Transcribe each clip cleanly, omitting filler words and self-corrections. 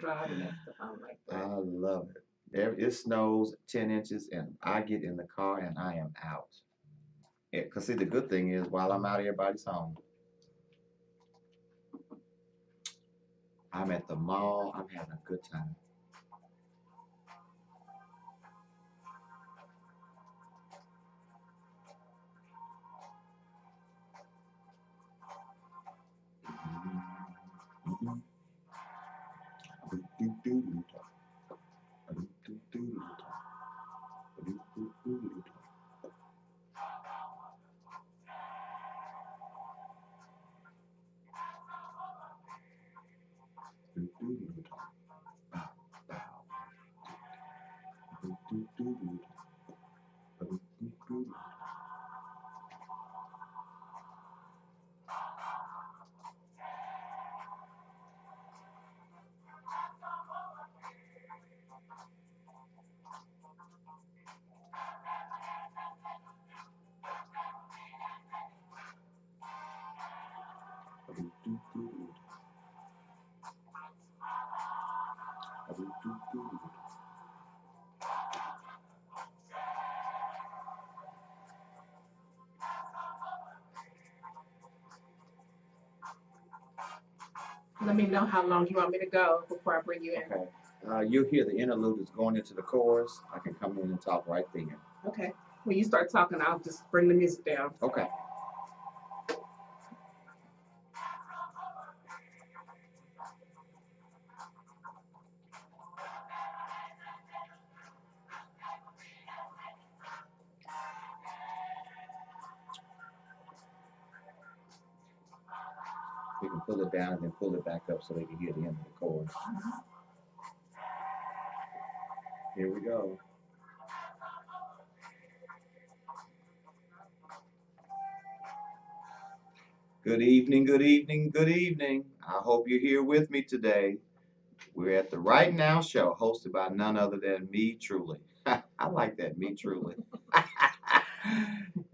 driving that stuff. I don't like I that. love it. It snows 10 inches and I get in the car and I am out. Because see, the good thing is while I'm out, everybody's home. I'm at the mall. I'm having a good time. Let me know how long you want me to go before I bring you in. Okay. You'll hear the interlude is going into the chorus. I can come in and talk right there. Okay. When you start talking, I'll just bring the music down. Okay. We can pull it down and then pull it back up so they can hear the end of the chorus. Here we go. Good evening, good evening, good evening. I hope you're here with me today. We're at the Right Now Show, hosted by none other than me truly. I like that, me truly.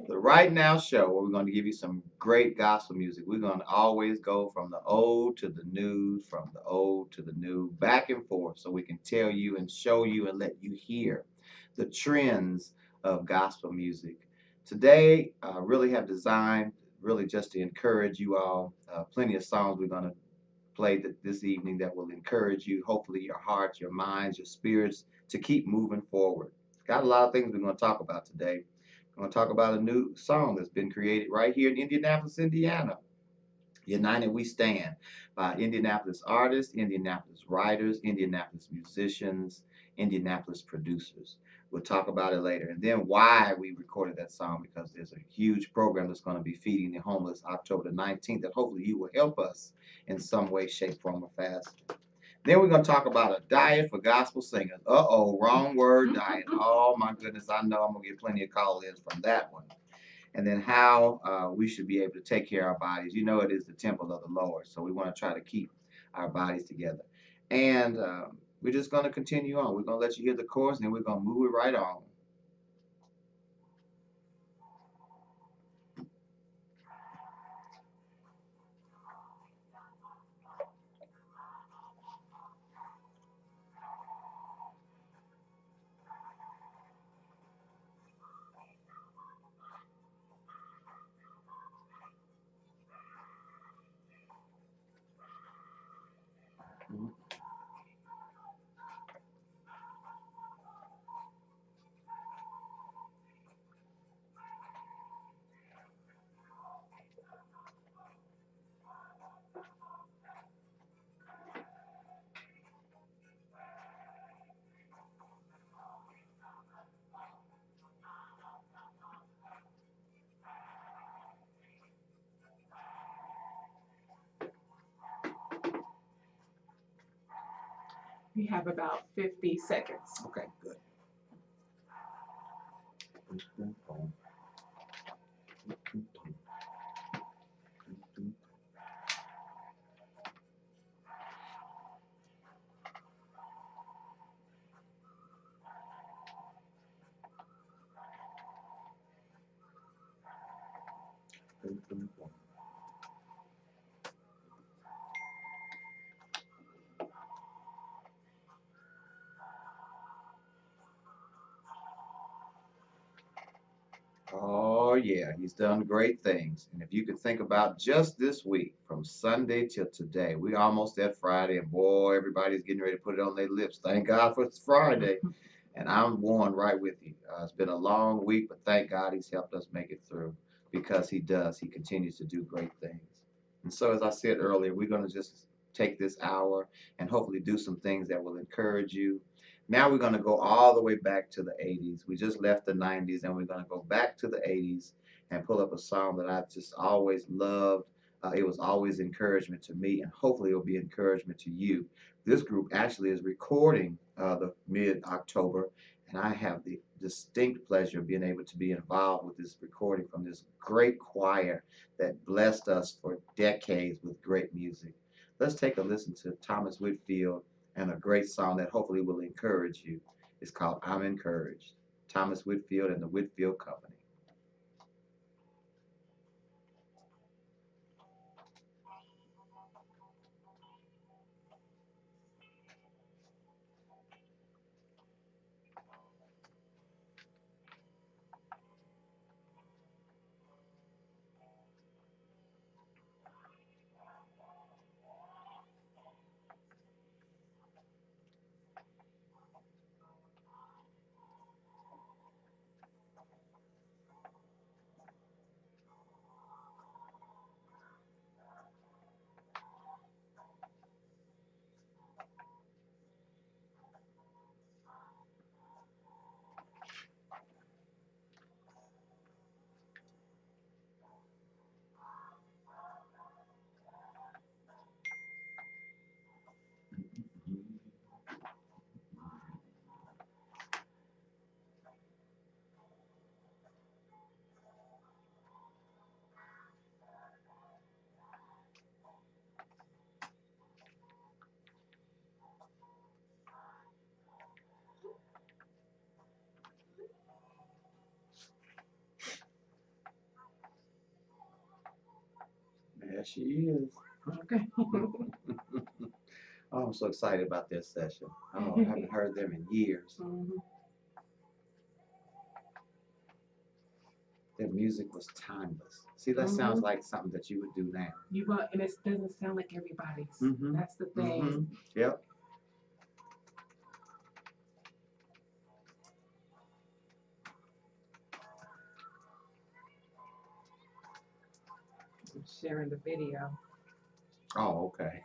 The Right Now Show, where we're going to give you some great gospel music. We're going to always go from the old to the new, from the old to the new, back and forth, so we can tell you and show you and let you hear the trends of gospel music. Today, I really have designed really just to encourage you all. Plenty of songs we're going to play this evening that will encourage you, hopefully your hearts, your minds, your spirits to keep moving forward. Got a lot of things we're going to talk about today. We're going to talk about a new song that's been created right here in Indianapolis, Indiana. United We Stand by Indianapolis artists, Indianapolis writers, Indianapolis musicians, Indianapolis producers. We'll talk about it later. And then why we recorded that song, because there's a huge program that's going to be feeding the homeless October the 19th that hopefully you will help us in some way, shape, form, or fashion. Then we're going to talk about a diet for gospel singers. Uh-oh, wrong word, diet. Oh, my goodness, I know I'm going to get plenty of call-ins from that one. And then how we should be able to take care of our bodies. You know, it is the temple of the Lord, so we want to try to keep our bodies together. And we're just going to continue on. We're going to let you hear the chorus, and then we're going to move it right on. We have about 50 seconds. Okay, good. yeah, he's done great things. And if you could think about just this week, from Sunday till today, we almost at Friday, and boy, everybody's getting ready to put it on their lips. Thank God for it's Friday. And I'm one right with you. It's been a long week, but thank God he's helped us make it through because he does. He continues to do great things. And so, as I said earlier, we're going to just take this hour and hopefully do some things that will encourage you. Now we're going to go all the way back to the 80s. We just left the 90s and we're going to go back to the 80s and pull up a song that I've just always loved. It was always encouragement to me, and hopefully it will be encouragement to you. This group actually is recording the mid-October, and I have the distinct pleasure of being able to be involved with this recording from this great choir that blessed us for decades with great music. Let's take a listen to Thomas Whitfield and a great song that hopefully will encourage you. It's called I'm Encouraged. Thomas Whitfield and the Whitfield Company. There she is. Okay. Oh, I'm so excited about this session. Oh, I haven't heard them in years. Their music was timeless. See, that sounds like something that you would do now. You want, and it doesn't sound like everybody's. That's the thing. Yep. I'm sharing the video. Oh, okay.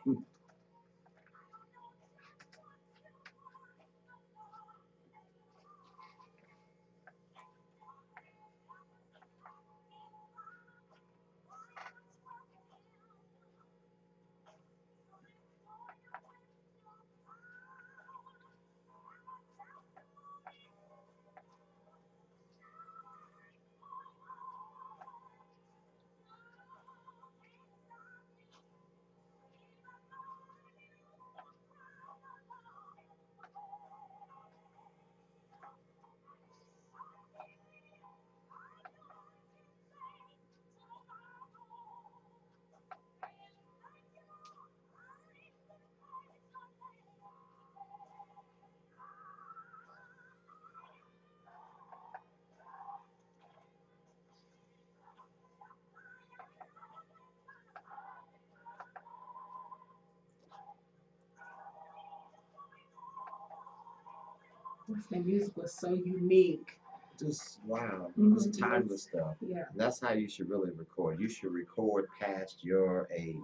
Their music was so unique. Just wow. Mhm. It's timeless stuff. Yeah. And that's how you should really record. You should record past your age.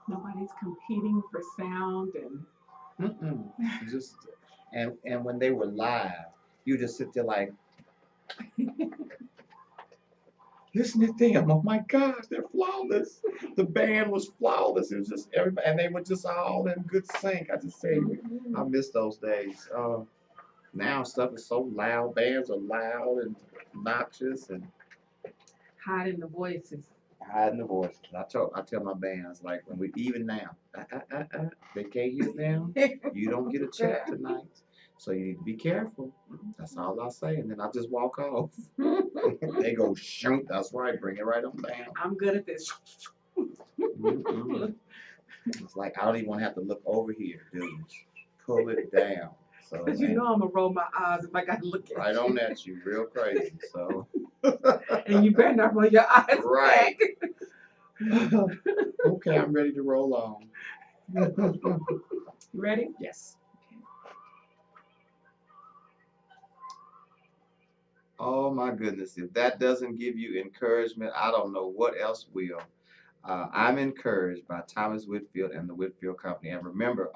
Nobody's competing for sound and Just and when they were live, you just sit there like, listen to them. Oh my gosh, they're flawless. The band was flawless. It was just everybody, and they were just all in good sync. I just say, I miss those days. Now stuff is so loud. Bands are loud and obnoxious, and hiding the voices. Hiding the voice. I tell my bands like when we even now, they can't hear them. You don't get a check tonight, so you need to be careful. That's all I say, and then I just walk off. They go shoot. That's right. Bring it right on down. I'm good at this. It's like I don't even want to have to look over here, dude. Pull it down. So Because you know I'm gonna roll my eyes if I gotta look at right you. on at you, real crazy. So And you better not roll your eyes right. back. Okay, I'm ready to roll on. You ready? Yes. Oh my goodness, if that doesn't give you encouragement, I don't know what else will. I'm encouraged by Thomas Whitfield and the Whitfield Company. And remember,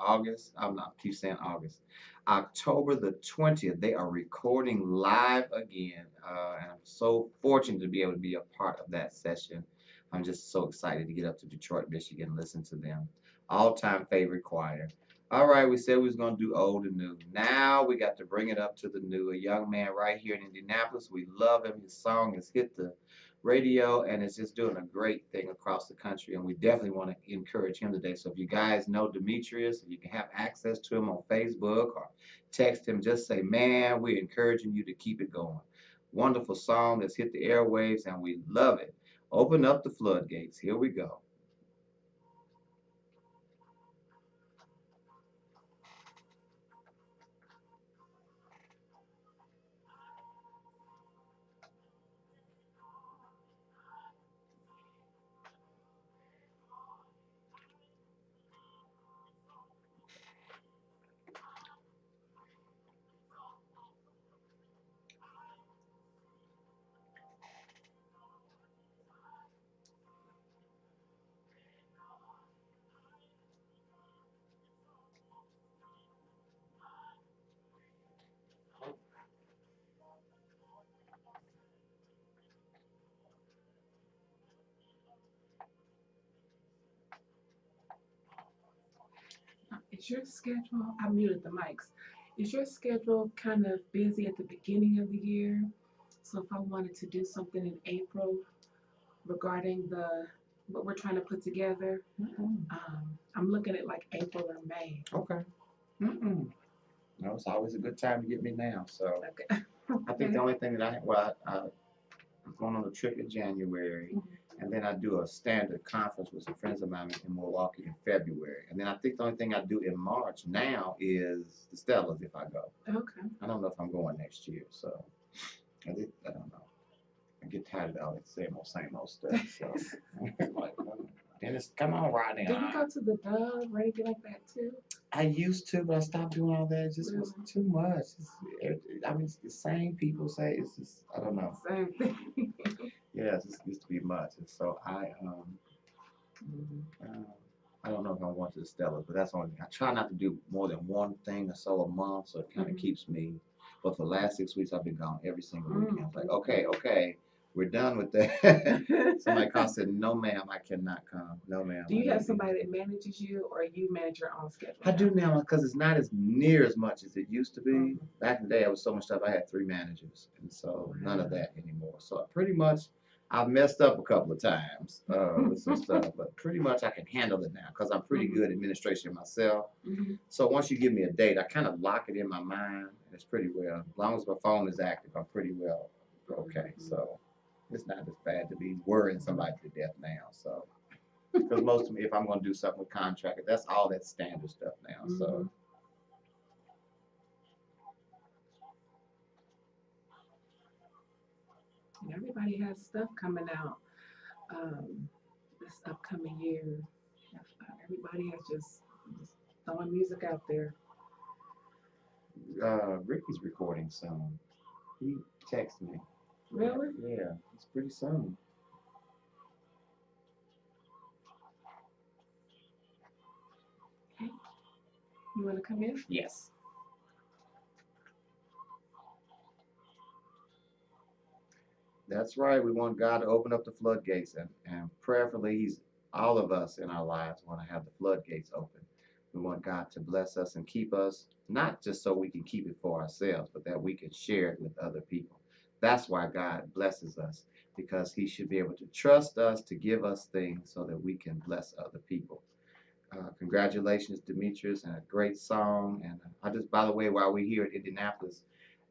keep saying August. October the 20th, they are recording live again. And I'm so fortunate to be able to be a part of that session. I'm just so excited to get up to Detroit, Michigan, and listen to them. All-time favorite choir. All right, we said we was going to do old and new. Now we got to bring it up to the new. A young man right here in Indianapolis. We love him. His song has hit the radio and it's just doing a great thing across the country. And we definitely want to encourage him today. So if you guys know Demetrius, if you can have access to him on Facebook or text him, just say, man, we're encouraging you to keep it going. Wonderful song that's hit the airwaves and we love it. Open up the floodgates. Here we go. Is your schedule, I muted the mics. Is your schedule kind of busy at the beginning of the year? So if I wanted to do something in April regarding what we're trying to put together, I'm looking at like April or May. Okay. No, it's always a good time to get me now. So Okay. I think the only thing that I'm going on a trip in January, and then I do a standard conference with some friends of mine in Milwaukee in February. And then I think the only thing I do in March now is the Stellas if I go. Okay. I don't know if I'm going next year, so I don't know. I get tired of all that same old stuff. So like, Dennis, come on, Rodnie. Did you go to the Dove or anything like that too? I used to, but I stopped doing all that. It just was too much. It's the same people say it's just I don't know. Same thing. Yeah, it just used to be much, and so I don't know if I want to the Stellas, but that's the only thing. I try not to do more than one thing or so a month, so it kind of keeps me. But for the last 6 weeks, I've been gone every single weekend. I was like, okay, we're done with that. Somebody called and said, no, ma'am, I cannot come. No, ma'am. Do you have somebody that manages you, or you manage your own schedule? I do now because it's not as near as much as it used to be. Back in the day, I was so much stuff. I had 3 managers, and so none of that anymore. So pretty much, I've messed up a couple of times with some stuff, but pretty much I can handle it now because I'm pretty good at administration myself. So once you give me a date, I kind of lock it in my mind. And it's pretty well. As long as my phone is active, I'm pretty well okay. So it's not as bad to be worrying somebody to death now. So because most of me, if I'm going to do something with contractors, that's all that standard stuff now. So. And everybody has stuff coming out this upcoming year. Everybody has just throwing music out there. Ricky's recording soon. He texted me. Really? Yeah, it's pretty soon. Okay. You want to come in? Yes. That's right. We want God to open up the floodgates, and prayerfully, all of us in our lives want to have the floodgates open. We want God to bless us and keep us, not just so we can keep it for ourselves, but that we can share it with other people. That's why God blesses us. because he should be able to trust us to give us things so that we can bless other people. Congratulations, Demetrius, and a great song. And I just, by the way, while we're here in Indianapolis,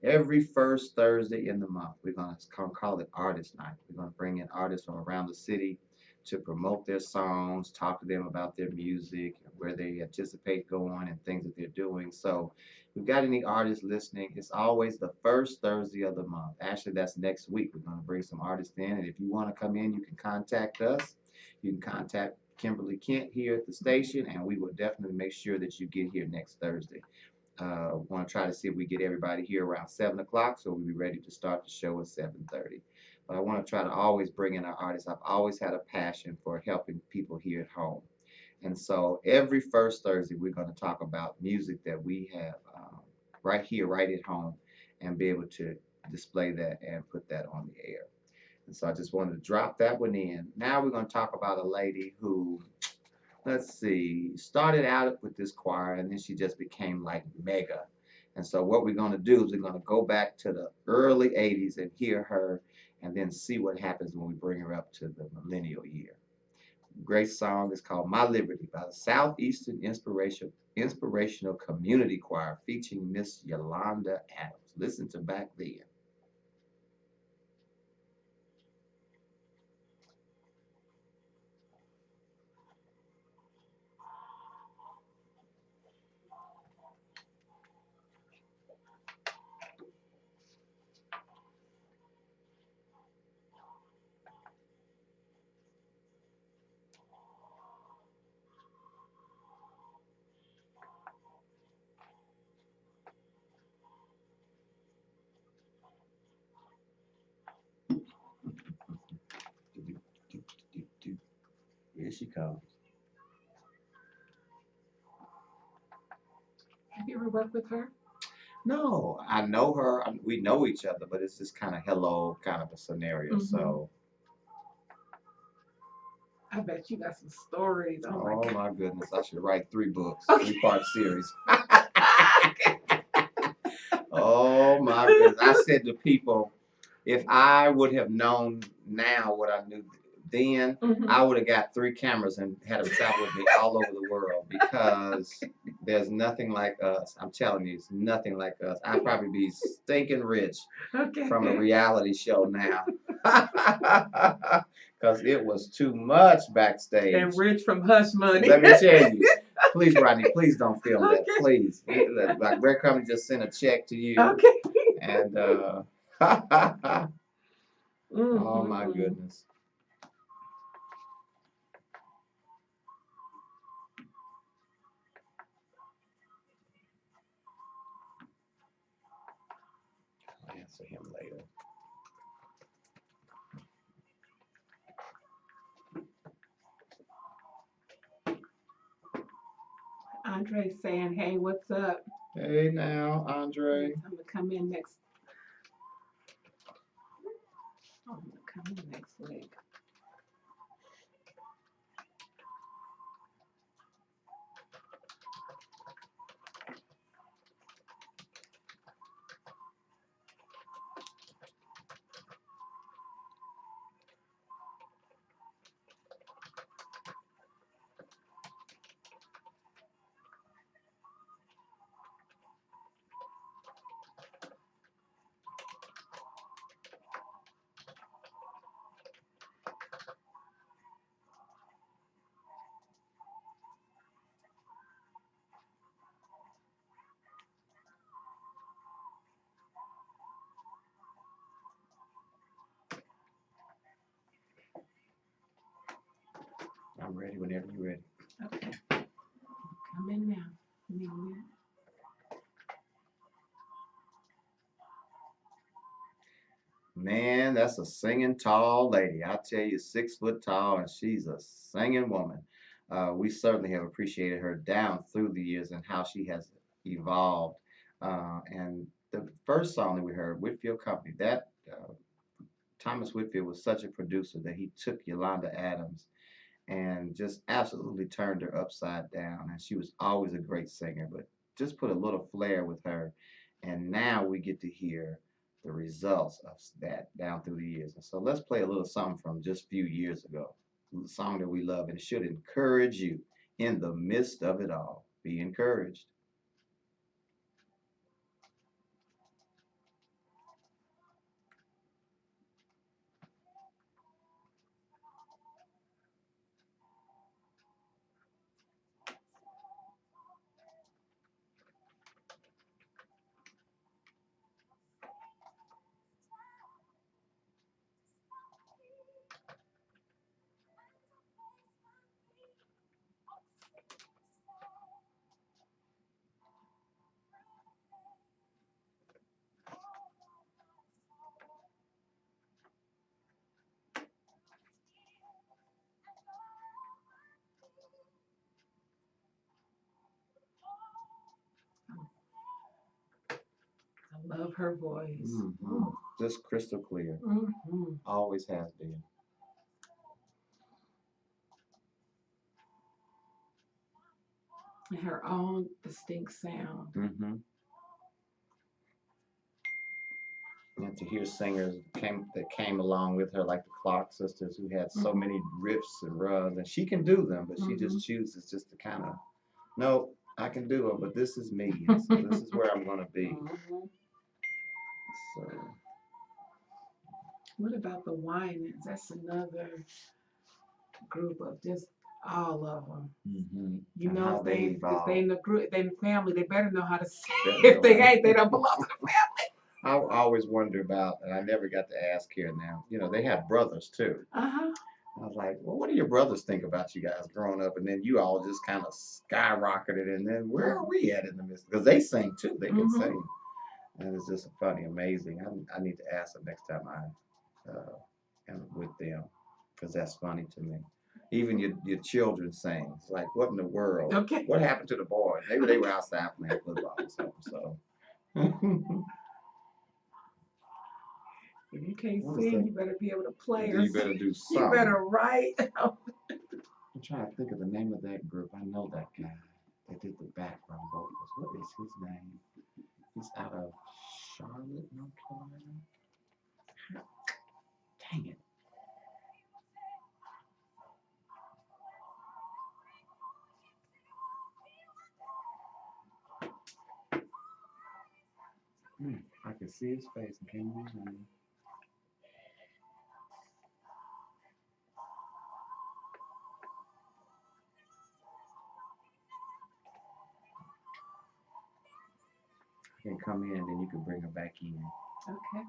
every first Thursday in the month, we're going to call it Artist Night. We're going to bring in artists from around the city to promote their songs, talk to them about their music, where they anticipate going, and things that they're doing. So, if you've got any artists listening, it's always the first Thursday of the month. Actually, that's next week. We're going to bring some artists in, and if you want to come in, you can contact us. You can contact Kimberly Kent here at the station, and we will definitely make sure that you get here next Thursday. Want to try to see if we get everybody here around 7 o'clock, so we'll be ready to start the show at 7:30. But I want to try to always bring in our artists. I've always had a passion for helping people here at home, and so every first Thursday we're going to talk about music that we have right here, right at home, and be able to display that and put that on the air. And so I just wanted to drop that one in. Now we're going to talk about a lady who, let's see, started out with this choir and then she just became like mega. And so what we're going to do is we're going to go back to the early 80s and hear her and then see what happens when we bring her up to the millennial year. Great song is called My Liberty by the Southeastern Inspirational Community Choir featuring Miss Yolanda Adams. Listen to back then. Here she comes. Have you ever worked with her? No, I know her. We know each other, but it's just kind of hello kind of a scenario. Mm-hmm. So, I bet you got some stories. Oh my oh God. my goodness, I should write 3 books, Okay. 3-part series. Oh my goodness. I said to people, if I would have known now what I knew then, Mm-hmm. I would have got 3 cameras and had them travel with me all over the world because there's nothing like us. I'm telling you, it's nothing like us. I'd probably be stinking rich Okay. from a reality show now. Because it was too much backstage. And rich from hush money. Let me tell you. Please, Rodney, please don't film that. Okay. Please. Like Red Company just sent a check to you. Okay. And oh my goodness. I'll answer him later. Andre saying, "Hey, what's up?" Hey now, Andre. I'm gonna come in next. Oh, I'm gonna come in next week. I'm ready whenever you're ready. Okay. Come in now. Man, that's a singing tall lady. I tell you, 6 foot tall, and she's a singing woman. We certainly have appreciated her down through the years and how she has evolved. And the first song that we heard, Whitfield Company, that Thomas Whitfield was such a producer that he took Yolanda Adams and just absolutely turned her upside down. And she was always a great singer, but just put a little flair with her. And now we get to hear the results of that down through the years. And so let's play a little something from just a few years ago. A song that we love and it should encourage you in the midst of it all. Be encouraged. I love her voice. Mm-hmm. Just crystal clear. Mm-hmm. Always has been. And her own distinct sound. Mm-hmm. And to hear singers that came along with her, like the Clark sisters, who had so many riffs and runs, and she can do them, but she Mm-hmm. just chooses just to kind of, no, I can do them, but this is me, and so this is where I'm gonna be. Mm-hmm. So What about the Winans? That's another group of just all of them. mm-hmm. You And know, how they if they in evolve. the group, they in the family, they better know how to sing. Better If know they how ain't, they to. don't belong to the I always wonder about, and I never got to ask here now. You know, they have brothers too. family. Uh-huh. I was like, well, what do your brothers think about you guys growing up? And then you all just kind of skyrocketed, and then where are we at in the midst? Because they sing too, they can Mm-hmm. sing, and it's just funny, amazing. I need to ask them next time am with them, because that's funny to me. Even your children sing. It's like, what in the world? Okay. What happened to the boys? Maybe they were outside playing football or something. So. If you can't What is sing, that? you better be able to play or You sing. better do You something. better write. I'm trying to think of the name of that group. I know that guy that did the background vocals. What is his name? He's out of Charlotte, North Carolina. Dang it. I can see his face and can't remember his name. I can come in, then you can bring her back in. Okay.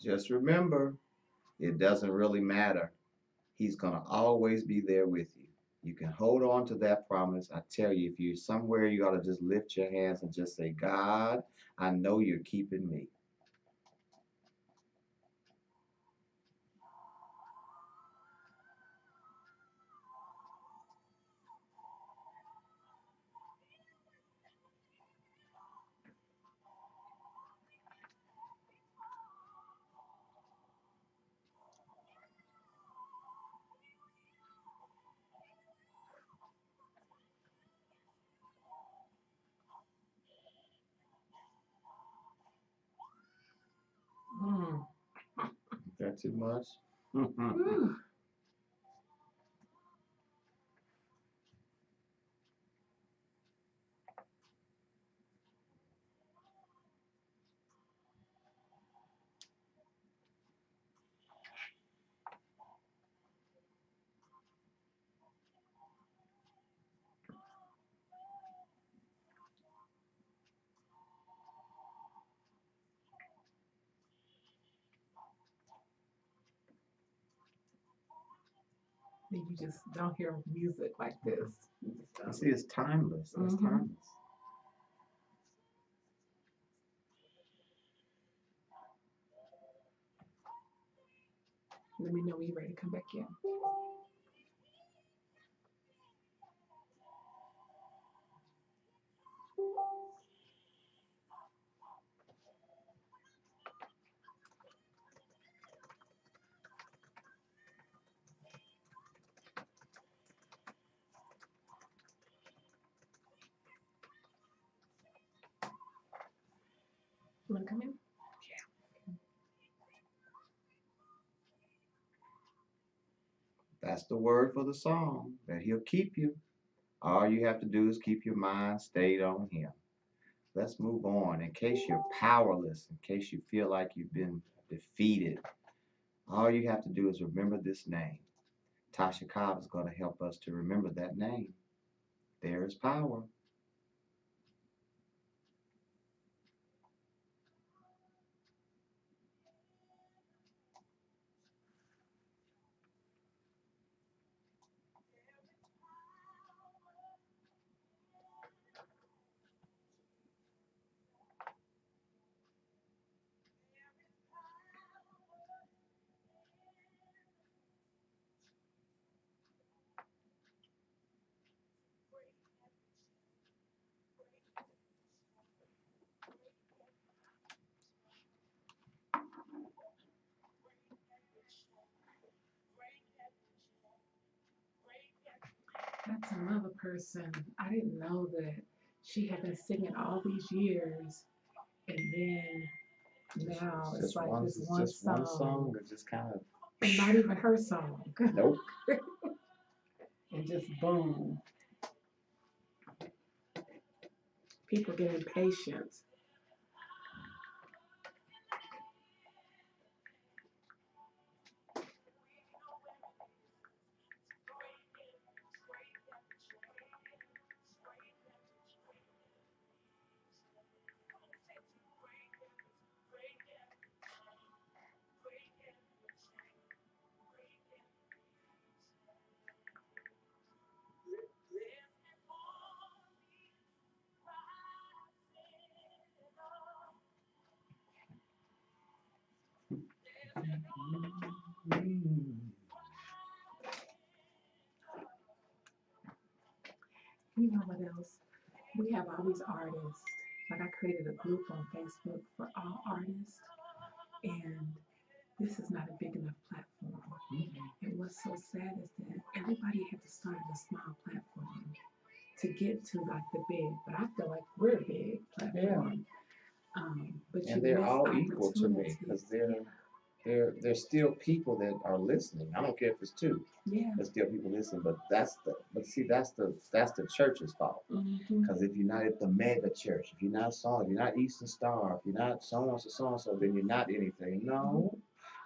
Just remember, it doesn't really matter. He's going to always be there with you. You can hold on to that promise. I tell you, if you're somewhere, you ought to just lift your hands and just say, God, I know you're keeping me. Mm. Is that too much? Whew. You just don't hear music like this. You just don't. See, it's timeless. It's Mm-hmm. timeless. Let me know when you're ready to come back in. want to come in? That's the word for the song, that he'll keep you. All you have to do is keep your mind stayed on him. Let's move on. In case you're powerless, in case you feel like you've been defeated, all you have to do is remember this name. Tasha Cobb is going to help us to remember that name. There is power. That's another person. I didn't know that she had been singing all these years, and then now it's like this one just one song, song that just kind of. and not even her song, Nope. and just boom, people get impatient. You know what else? We have all these artists. Like I created a group on Facebook for all artists, and this is not a big enough platform. And what's so sad is that everybody had to start at a small platform to get to like the big. But I feel like we're a big platform. But And you they're miss all equal to me because opportunities. there's still people that are listening. I don't care if it's two. Yeah. There's still people listening, but see that's the church's fault. Mm-hmm. Because if you're not at the mega church, if you're not if you're not Eastern Star, if you're not so and so, then you're not anything. No,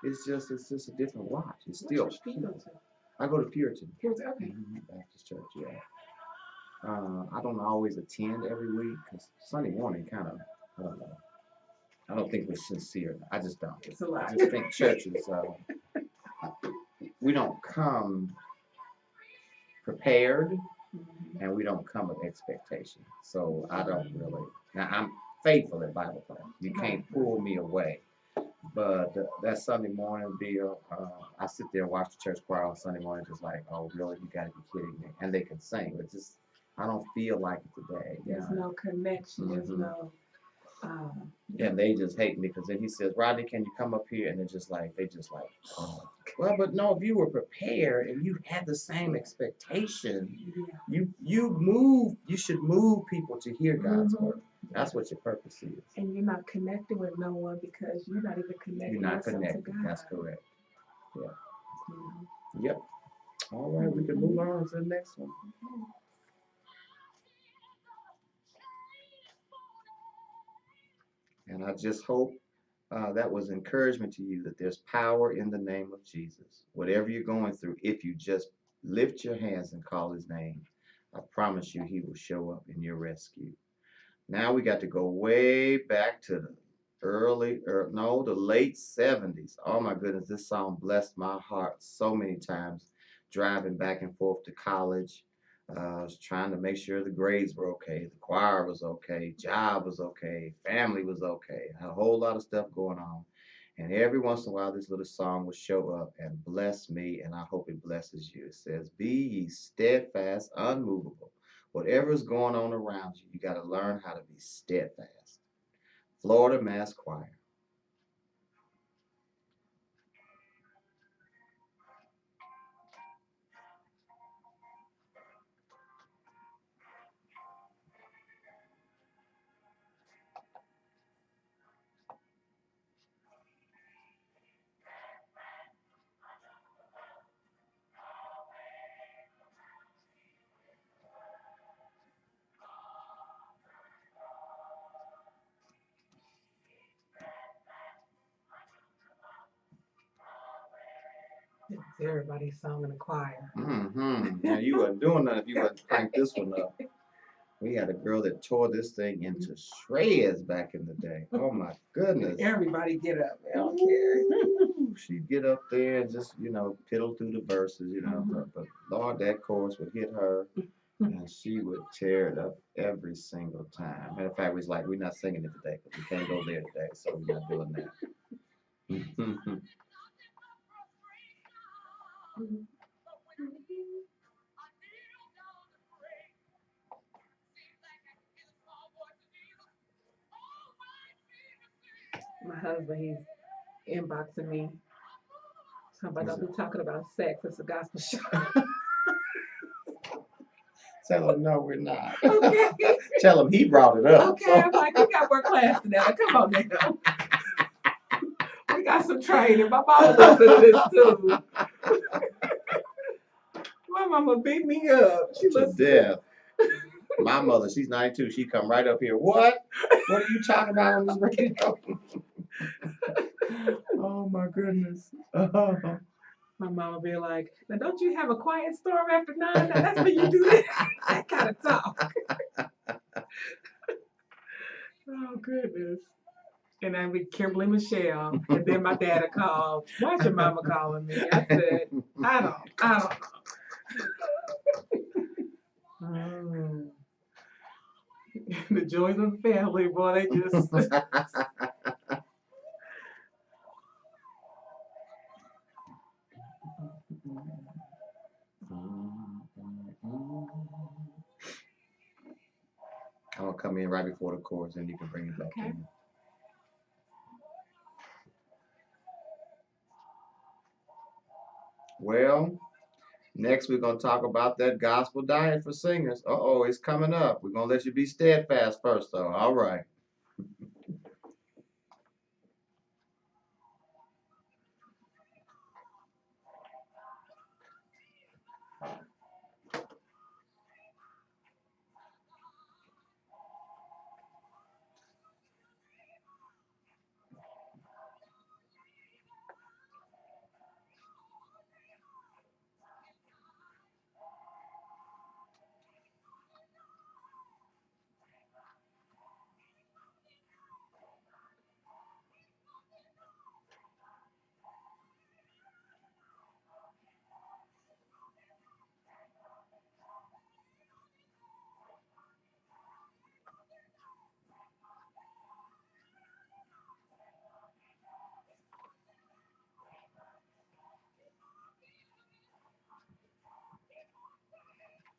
it's just a different watch. It's What still church do you go people. to? I go to Puritan. Puritan. Okay. Baptist Church. Yeah. I don't always attend every week because Sunday morning kind of. I don't know. I don't think we're sincere. I just don't. It's a lot. I just think churches. We don't come prepared Mm-hmm. and we don't come with expectation. So I don't really. Now I'm faithful at Bible class. You can't pull me away. But that Sunday morning deal, I sit there and watch the church choir on Sunday morning, just like, oh, really? You got to be kidding me. And they can sing, but just, I don't feel like it today. There's no connection. There's Mhm. no. Um, And they just hate me because then he says, Rodney, can you come up here? And they just like, oh. Well, but no, if you were prepared and you had the same expectation, yeah. you should move people to hear God's Mm-hmm. word. That's what your purpose is. And you're not connecting with no one because you're not even You're connecting not yourself to connected. God. That's correct. Yeah. You know? Yep. All right, we can move on to the next one. And I just hope that was encouragement to you that there's power in the name of Jesus. Whatever you're going through, if you just lift your hands and call his name, I promise you he will show up in your rescue. Now we got to go way back to the the late 70s. Oh my goodness, this song blessed my heart so many times driving back and forth to college. I was trying to make sure the grades were okay, the choir was okay, job was okay, family was okay. I had a whole lot of stuff going on. And every once in a while, this little song would show up and bless me, and I hope it blesses you. It says, be ye steadfast, unmovable. Whatever's going on around you, you got to learn how to be steadfast. Florida Mass Choir. It's everybody's song in the choir. Now you wasn't doing nothing if you wasn't crank this one up. We had a girl that tore this thing into shreds back in the day. Oh my goodness. Everybody get up. They don't care. She'd get up there and just, piddle through the verses, but Lord, that chorus would hit her and she would tear it up every single time. Matter of fact, we was like, we're not singing it today because we can't go there today, so we're not doing that. My husband, he's inboxing me. Somebody don't be talking about sex. It's a gospel show. Tell him no, we're not. Okay. Tell him he brought it up. Okay, I'm like, we got more class than that. Come on now. We got some training. My mama listens to this too. My mama beat me up. She to death. My mother, she's 92. She come right up here. What? What are you talking about on this radio? Oh my goodness. My mama be like, now don't you have a quiet storm after 9? Now that's when you do that, that kind of talk. Oh goodness. And I'm with Kimberly Michelle. And then my dad called. Why's your mama calling me? I said, I don't know. The joys of the family, boy, they just I'm gonna come in right before the chorus and you can bring it back in. Well, next we're gonna talk about that gospel diet for singers. Uh-oh, it's coming up. We're gonna let you be steadfast first though. All right.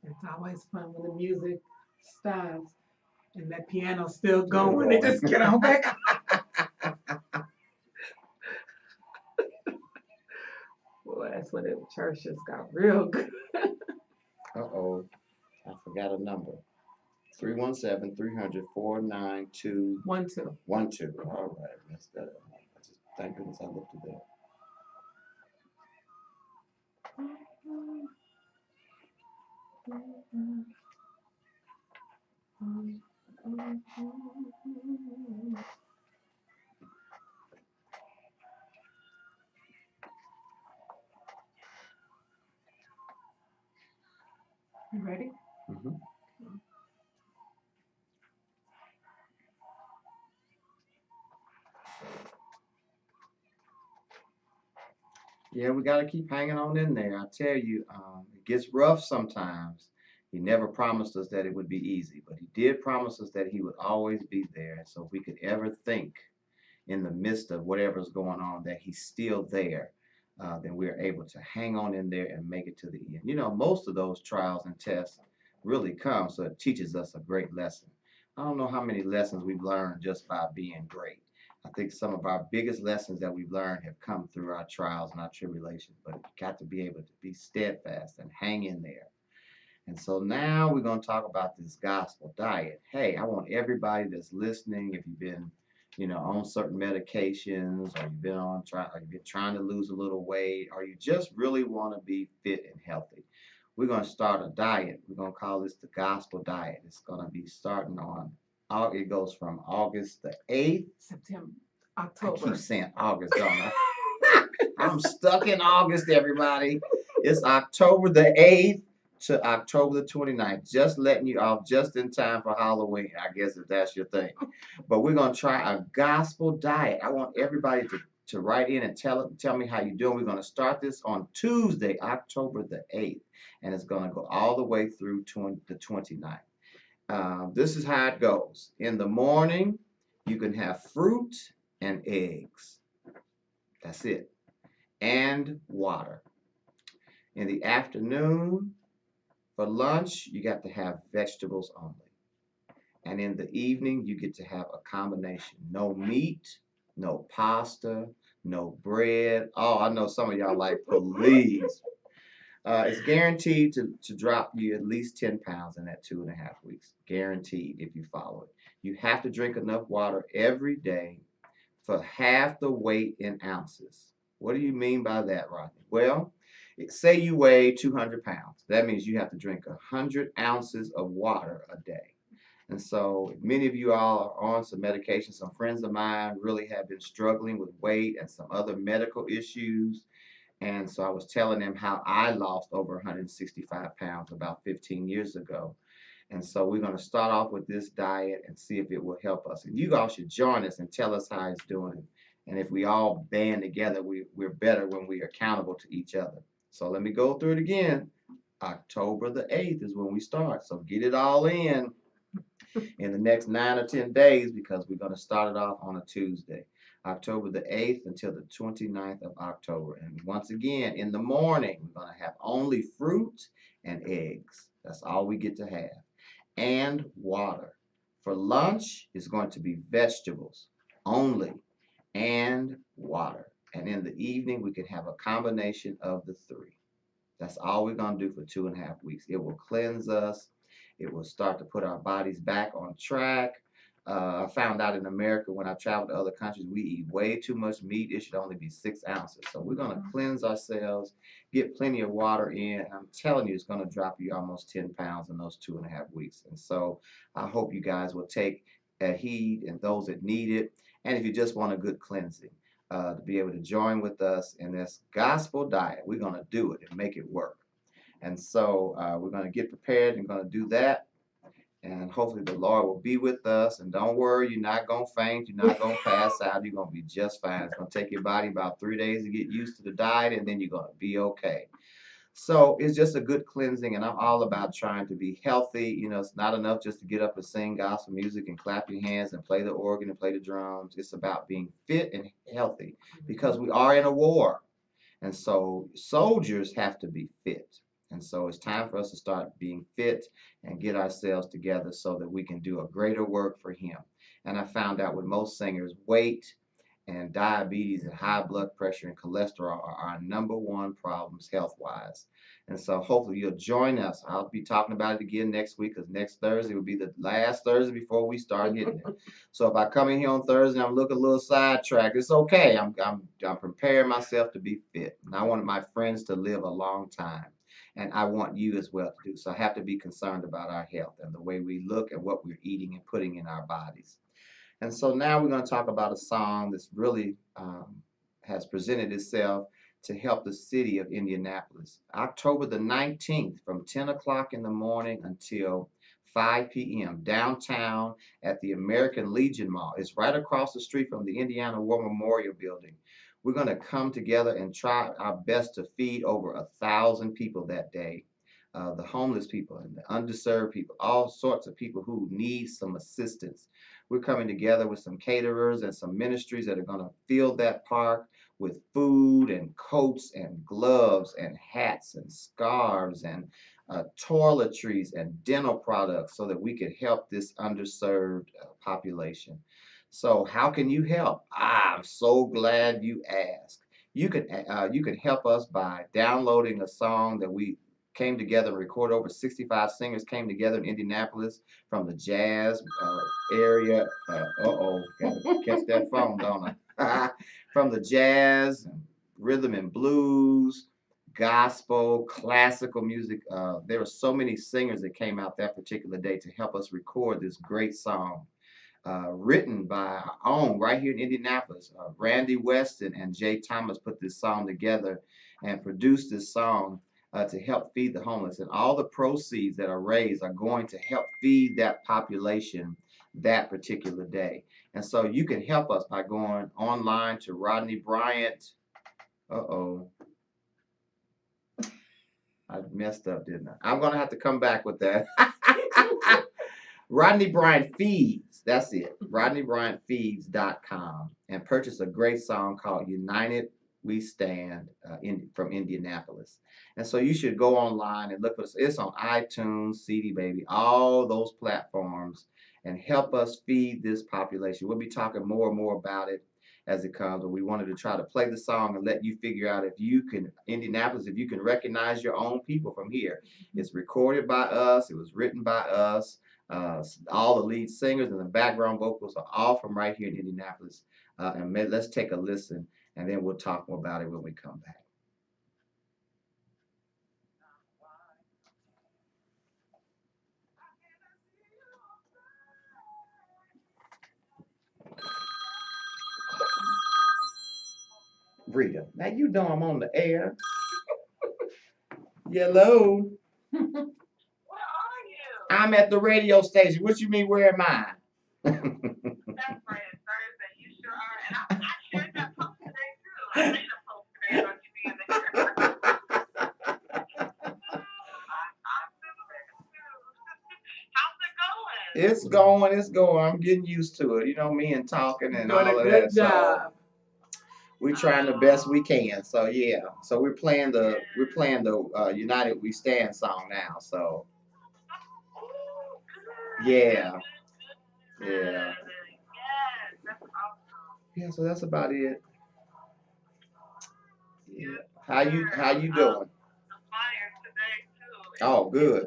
it's always fun when the music stops and that piano's still going. They just get on back. Boy, that's when the churches got real good. Uh-oh. I forgot a number. 317-300-4912. 1-2. 12. All right. That's that. Thank goodness I looked at that. You ready? Mm-hmm. Yeah, we got to keep hanging on in there. I tell you, it gets rough sometimes. He never promised us that it would be easy, but he did promise us that he would always be there. And so if we could ever think in the midst of whatever's going on that he's still there, then we're able to hang on in there and make it to the end. Most of those trials and tests really come, so it teaches us a great lesson. I don't know how many lessons we've learned just by being great. I think some of our biggest lessons that we've learned have come through our trials and our tribulations, but you got to be able to be steadfast and hang in there. And so now we're going to talk about this gospel diet. Hey, I want everybody that's listening, if you've been, on certain medications, or you've been trying to lose a little weight, or you just really want to be fit and healthy. We're going to start a diet. We're going to call this the gospel diet. It's going to be starting on, it goes from August the 8th. September, I October. keep saying August, don't I? I'm stuck in August, everybody. It's October the 8th to October the 29th. Just letting you off just in time for Halloween, I guess, if that's your thing. But we're going to try a gospel diet. I want everybody to write in and tell me how you're doing. We're going to start this on Tuesday, October the 8th, and it's going to go all the way through the 29th. This is how it goes. In the morning, you can have fruit and eggs. That's it. And water. In the afternoon, for lunch, you got to have vegetables only. And in the evening, you get to have a combination. No meat, no pasta, no bread. Oh, I know some of y'all like, please. It's guaranteed to drop you at least 10 pounds in that 2.5 weeks. Guaranteed if you follow it. You have to drink enough water every day for half the weight in ounces. What do you mean by that, Rodney? Well, say you weigh 200 pounds. That means you have to drink 100 ounces of water a day. And so many of you all are on some medication. Some friends of mine really have been struggling with weight and some other medical issues. And so I was telling them how I lost over 165 pounds about 15 years ago. And so we're going to start off with this diet and see if it will help us. And you all should join us and tell us how it's doing. And if we all band together, we're better when we're accountable to each other. So let me go through it again. October the 8th is when we start. So get it all in the next 9 or 10 days because we're going to start it off on a Tuesday. October the 8th until the 29th of October. And once again, in the morning, we're going to have only fruit and eggs. That's all we get to have. And water. For lunch, it's going to be vegetables only and water. And in the evening, we can have a combination of the three. That's all we're going to do for 2.5 weeks. It will cleanse us. It will start to put our bodies back on track. I found out in America when I traveled to other countries, we eat way too much meat. It should only be 6 ounces. So we're going to cleanse ourselves, get plenty of water in. And I'm telling you, it's going to drop you almost 10 pounds in those 2.5 weeks. And so I hope you guys will take heed and those that need it. And if you just want a good cleansing, to be able to join with us in this gospel diet. We're going to do it and make it work. And so we're going to get prepared and going to do that. And hopefully the Lord will be with us. And don't worry, you're not going to faint. You're not going to pass out. You're going to be just fine. It's going to take your body about 3 days to get used to the diet, and then you're going to be okay. So it's just a good cleansing, and I'm all about trying to be healthy. You know, it's not enough just to get up and sing gospel music and clap your hands and play the organ and play the drums. It's about being fit and healthy because we are in a war. And so soldiers have to be fit. And so it's time for us to start being fit and get ourselves together so that we can do a greater work for Him. And I found out with most singers, weight and diabetes and high blood pressure and cholesterol are our number one problems health wise. And so hopefully you'll join us. I'll be talking about it again next week because next Thursday will be the last Thursday before we start hitting it. So if I come in here on Thursday and I'm looking a little sidetracked, it's okay. I'm preparing myself to be fit. And I want my friends to live a long time. And I want you as well to do. So I have to be concerned about our health and the way we look and what we're eating and putting in our bodies. And so now we're going to talk about a song that's really has presented itself to help the city of Indianapolis. October the 19th from 10 o'clock in the morning until 5 p.m. downtown at the American Legion Mall. It's right across the street from the Indiana War Memorial Building. We're going to come together and try our best to feed over 1,000 people that day. The homeless people and the underserved people, all sorts of people who need some assistance. We're coming together with some caterers and some ministries that are going to fill that park with food and coats and gloves and hats and scarves and toiletries and dental products so that we could help this underserved population. So how can you help? I'm so glad you asked. You can help us by downloading a song that we came together and recorded. Over 65 singers came together in Indianapolis from the jazz area. Gotta catch that phone, don't I? From the jazz, rhythm and blues, gospel, classical music. There were so many singers that came out that particular day to help us record this great song. written by our own right here in Indianapolis. Randy Weston and Jay Thomas put this song together and produced this song to help feed the homeless. And all the proceeds that are raised are going to help feed that population that particular day. And so you can help us by going online to Rodney Bryant. Uh-oh, I messed up, didn't I? I'm going to have to come back with that. Rodney Bryant Feeds, that's it, RodneyBryantFeeds.com, and purchase a great song called United We Stand from Indianapolis. And so you should go online and look for it. It's on iTunes, CD Baby, all those platforms, and help us feed this population. We'll be talking more and more about it as it comes, but we wanted to try to play the song and let you figure out if you can, Indianapolis, if you can recognize your own people from here. It's recorded by us, it was written by us. All the lead singers and the background vocals are all from right here in Indianapolis. Let's take a listen, and then we'll talk more about it when we come back. Rita, now you know I'm on the air. Hello. Where are you? I'm at the radio station. What you mean, where am I? That's right, it's Thursday. You sure are. And I shared that post today, too. I made a post today about you being there. I'm feeling it, too. How's it going? It's going. I'm getting used to it. You know, me and talking and Doing all a of good that. So job. we're trying the best we can. So yeah. So we're playing the United We Stand song now. So Oh, good, yeah, good, good, yeah, good. Yes, that's awesome. yeah. So that's about it. Yeah. Yes, How you sir. doing? The flyers today, too. Oh, It good. was so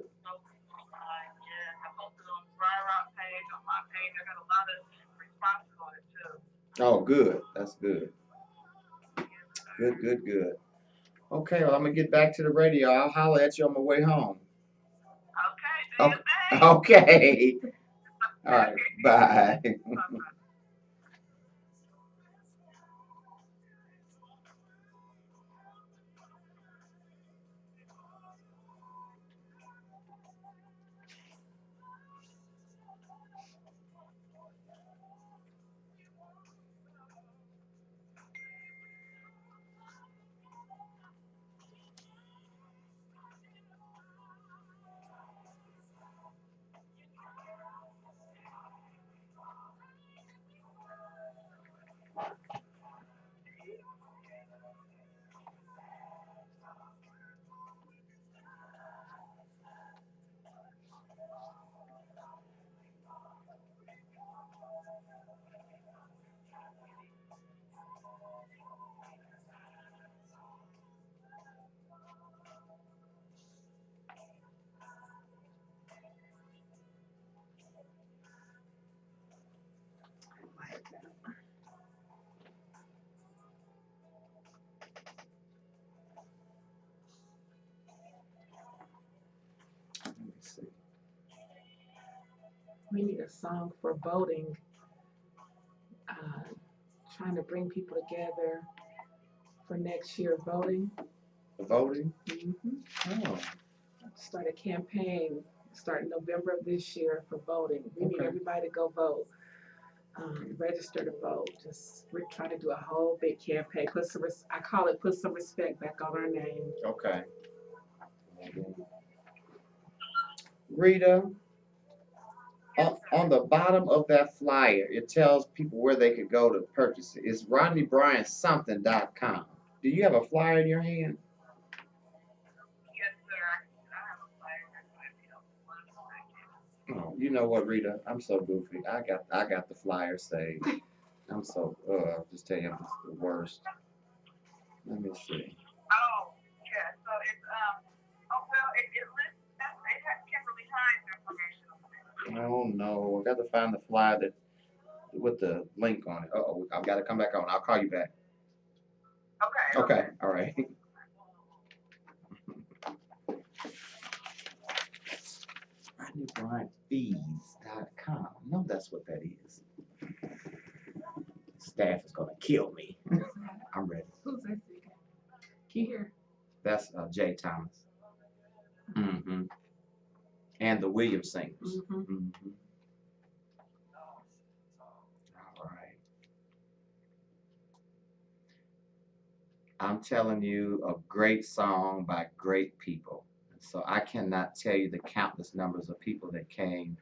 yes. I posted on the Bryant page, on my page. I got a lot of responses on it, too. Oh, good. That's good. Yes, Good, sir. good, good. Okay, well, I'm gonna get back to the radio. I'll holler at you on my way home. Okay, do Okay. your thing. Okay. All right. Bye. Bye-bye. Let me see. We need a song for voting, uh, trying to bring people together for next year voting. The voting? Hmm. Oh, Start a campaign starting November of this year for voting. We need okay. everybody to go vote, register to vote. Just we're trying to do a whole big campaign. I call it put some respect back on our name. Okay. Rita, Yes, on sir. the bottom of that flyer, it tells people where they could go to purchase it. It's RodneyBryantSomething.com. Do you have a flyer in your hand? Yes, sir. I have a flyer. I might be able to one second. Oh, you know what, Rita? I'm so goofy. I got the flyer saved. I'm so just tell you I'm just the worst. Let me see. Oh, yeah. So it's oh well, it lists it has Kimberly Hines information on it. Oh no, I got to find the flyer that with the link on it. Oh, I've got to come back on. I'll call you back. Okay, Okay, okay. all right. RodneyBryantFeeds.com. No, that's what that is. staff is gonna kill me. Who's that? I'm ready. Who's that singing? Can you hear? That's Jay Thomas. Mm-hmm. And the Williams singers. Mm-hmm. Mm-hmm. All right. I'm telling you, a great song by great people. So I cannot tell you the countless numbers of people that came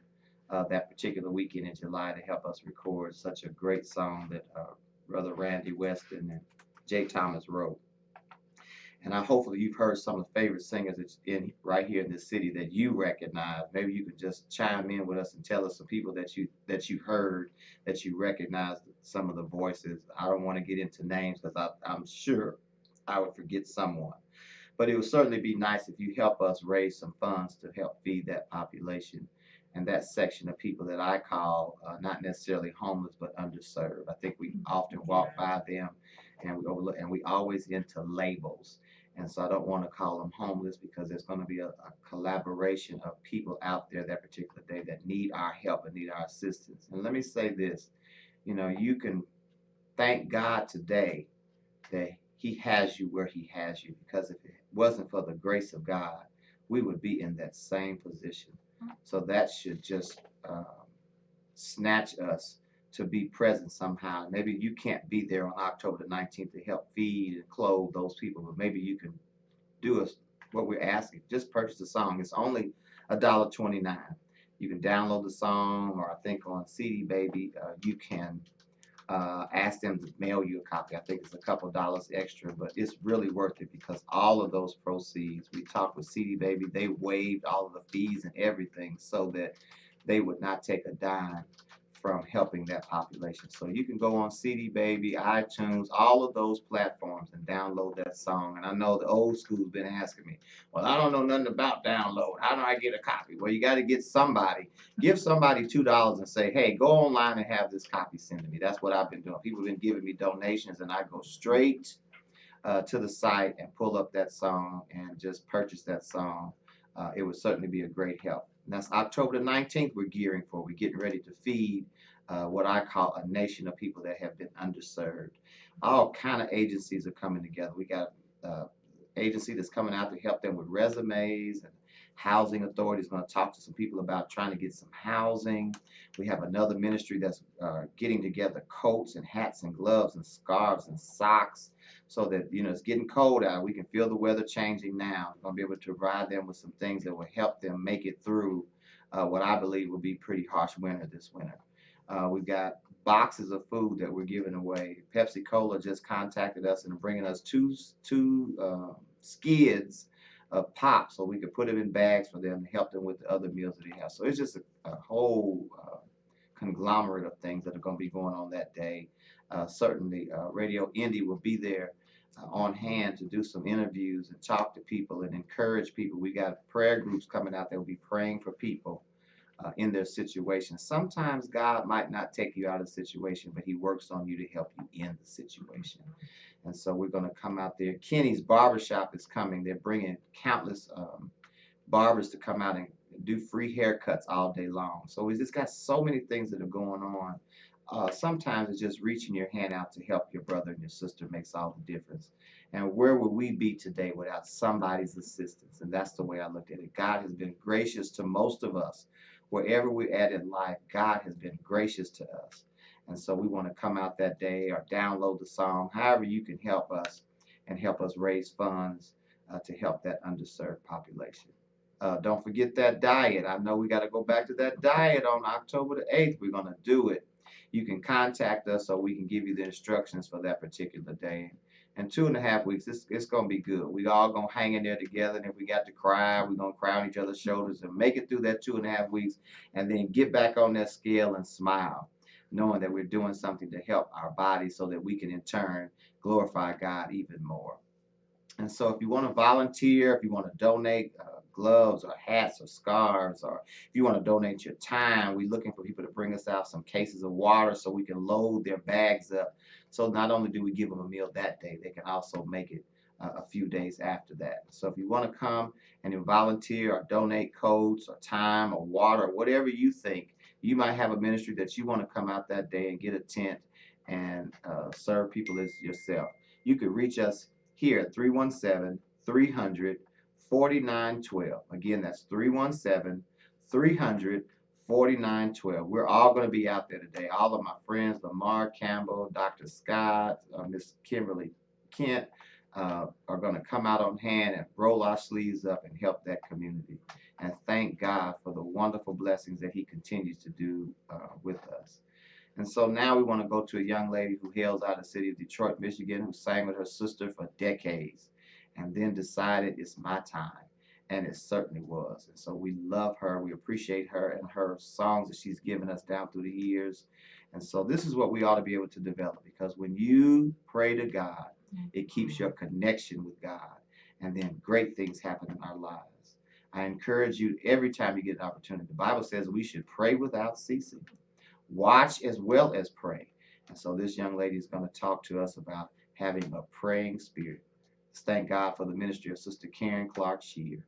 that particular weekend in July to help us record such a great song that Brother Randy Weston and Jay Thomas wrote. And I hopefully you've heard some of the favorite singers that's in right here in this city that you recognize. Maybe you could just chime in with us and tell us some people that you heard that you recognize some of the voices. I don't want to get into names because I'm sure I would forget someone. But it would certainly be nice if you help us raise some funds to help feed that population and that section of people that I call not necessarily homeless but underserved. I think we often walk by them and we overlook, and we always into labels. And so I don't want to call them homeless because there's going to be a collaboration of people out there that particular day that need our help and need our assistance. And let me say this, you can thank God today that He has you where He has you, because if it wasn't for the grace of God, we would be in that same position. So that should just snatch us to be present somehow. Maybe you can't be there on October the 19th to help feed and clothe those people, but maybe you can do us what we're asking. Just purchase the song. It's only $1.29. You can download the song, or I think on CD Baby, you can ask them to mail you a copy. I think it's a couple dollars extra, but it's really worth it because all of those proceeds, we talked with CD Baby, they waived all of the fees and everything so that they would not take a dime from helping that population. So you can go on CD Baby, iTunes, all of those platforms and download that song. And I know the old school's been asking me, well, I don't know nothing about download. How do I get a copy? Well, you got to get somebody. Give somebody $2 and say, hey, go online and have this copy sent to me. That's what I've been doing. People have been giving me donations, and I go straight to the site and pull up that song and just purchase that song. It would certainly be a great help. And that's October the 19th we're gearing for. We're getting ready to feed what I call a nation of people that have been underserved. All kind of agencies are coming together. We got uh, agency that's coming out to help them with resumes, and housing authority is going to talk to some people about trying to get some housing. We have another ministry that's getting together coats and hats and gloves and scarves and socks so that it's getting cold out. We can feel the weather changing now. We're going to be able to provide them with some things that will help them make it through what I believe will be pretty harsh winter this winter. We've got boxes of food that we're giving away. Pepsi Cola just contacted us and bringing us two skids of pop so we could put them in bags for them and help them with the other meals that they have. So it's just a whole conglomerate of things that are going to be going on that day. Certainly, Radio Indy will be there on hand to do some interviews and talk to people and encourage people. We got prayer groups coming out that will be praying for people in their situation. Sometimes God might not take you out of the situation, but He works on you to help you in the situation. And so we're going to come out there. Kenny's Barbershop is coming. They're bringing countless barbers to come out and do free haircuts all day long. So we just got so many things that are going on. Sometimes it's just reaching your hand out to help your brother and your sister makes all the difference. And where would we be today without somebody's assistance? And that's the way I looked at it. God has been gracious to most of us. Wherever we're at in life, God has been gracious to us. And so we want to come out that day or download the song, however you can help us and help us raise funds to help that underserved population. Don't forget that diet. I know we got to go back to that diet on October the 8th. We're going to do it. You can contact us so we can give you the instructions for that particular day. And 2.5 weeks, it's going to be good. We all going to hang in there together. And if we got to cry, we're going to cry on each other's shoulders and make it through that 2.5 weeks and then get back on that scale and smile, knowing that we're doing something to help our body so that we can in turn glorify God even more. And so if you want to volunteer, if you want to donate gloves or hats or scarves, or if you want to donate your time, we're looking for people to bring us out some cases of water so we can load their bags up. So not only do we give them a meal that day, they can also make it a few days after that. So if you want to come and you volunteer or donate coats or time or water, or whatever you think, you might have a ministry that you want to come out that day and get a tent and serve people as yourself. You can reach us here at 317 300 4912. Again, that's 317 300 4912. We're all going to be out there today. All of my friends, Lamar Campbell, Dr. Scott, Miss Kimberly Kent, are going to come out on hand and roll our sleeves up and help that community. And thank God for the wonderful blessings that He continues to do with us. And so now we want to go to a young lady who hails out of the city of Detroit, Michigan, who sang with her sister for decades and then decided it's my time. And it certainly was. And so we love her. We appreciate her and her songs that she's given us down through the years. And so this is what we ought to be able to develop, because when you pray to God, it keeps your connection with God. And then great things happen in our lives. I encourage you every time you get an opportunity. The Bible says we should pray without ceasing, watch as well as pray. And so this young lady is going to talk to us about having a praying spirit. Let's thank God for the ministry of Sister Karen Clark Shear.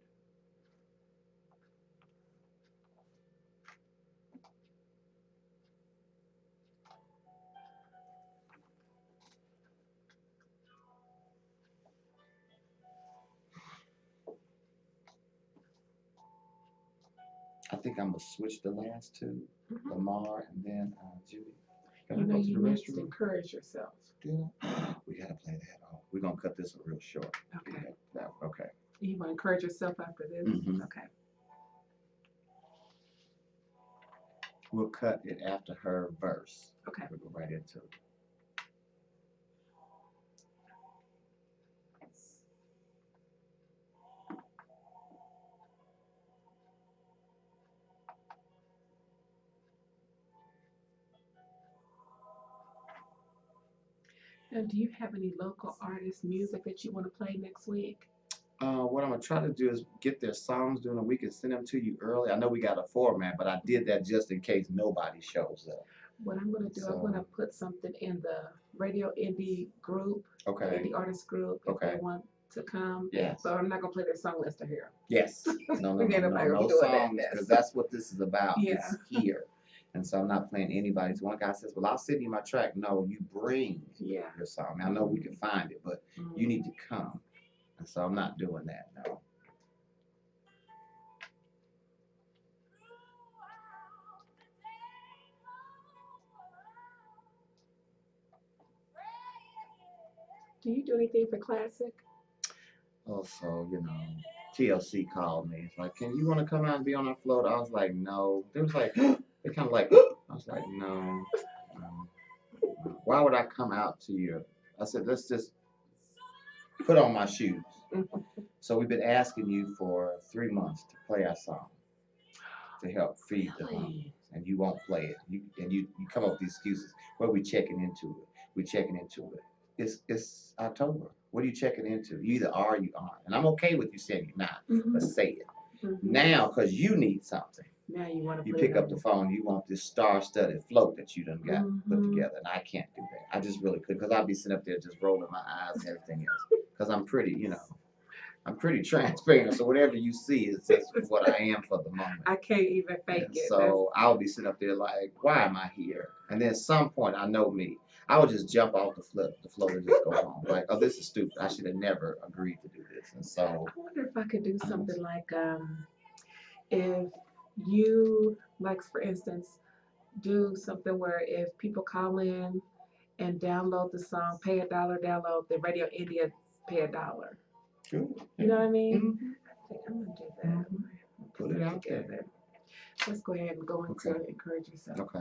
I think I'm going to switch the last two, Lamar and then Judy. You know, you need to encourage yourself. We got to play that. Oh, we're going to cut this real short. Okay. Okay. You want to encourage yourself after this? Okay. We'll cut it after her verse. Okay. We'll go right into it. Now, do you have any local artist music that you want to play next week? What I'm gonna try to do is get their songs during the week and send them to you early. I know we got a format, but I did that just in case nobody shows up. What I'm going to do, I'm going to put something in the Radio Indie group, Okay. Indie Artist group, if they want to come. Yes. But I'm not going to play their song list here. Yes. No songs, because that's what this is about. Yeah. It's here. And so I'm not playing anybody's. One guy says, well, I'll send you my track. No, you bring your song. I know we can find it, but you need to come. And so I'm not doing that, no. Do you do anything for classic? Also, TLC called me. It's like, can you want to come out and be on our float? I was like, no. They was like, they kind of like, I was like, no. Why would I come out to you? I said, let's just put on my shoes. So we've been asking you for 3 months to play our song to help feed the homeless, and you won't play it. You come up with these excuses. Well, we checking into it. We checking into it. It's October. What are you checking into? You either are or you aren't. And I'm okay with you saying you're not, but say it. Now, because you need something. Now you want to You pick up the phone, you want this star-studded float that you done got put together, and I can't do that. I just really could, because I'd be sitting up there just rolling my eyes and everything else. Because I'm pretty transparent, so whatever you see is just what I am for the moment. I can't even fake it. So I'll be sitting up there like, why am I here? And then at some point, I know me. I would just jump off the float and just go home. Like, oh, this is stupid. I should have never agreed to do this. And so I wonder if I could do something like if you, like, for instance, do something where if people call in and download the song, pay $1, download the Radio India, pay $1. Good. You know what I mean? I think I'm gonna do that. Put it out there. Let's go ahead and go into encourage yourself. Okay.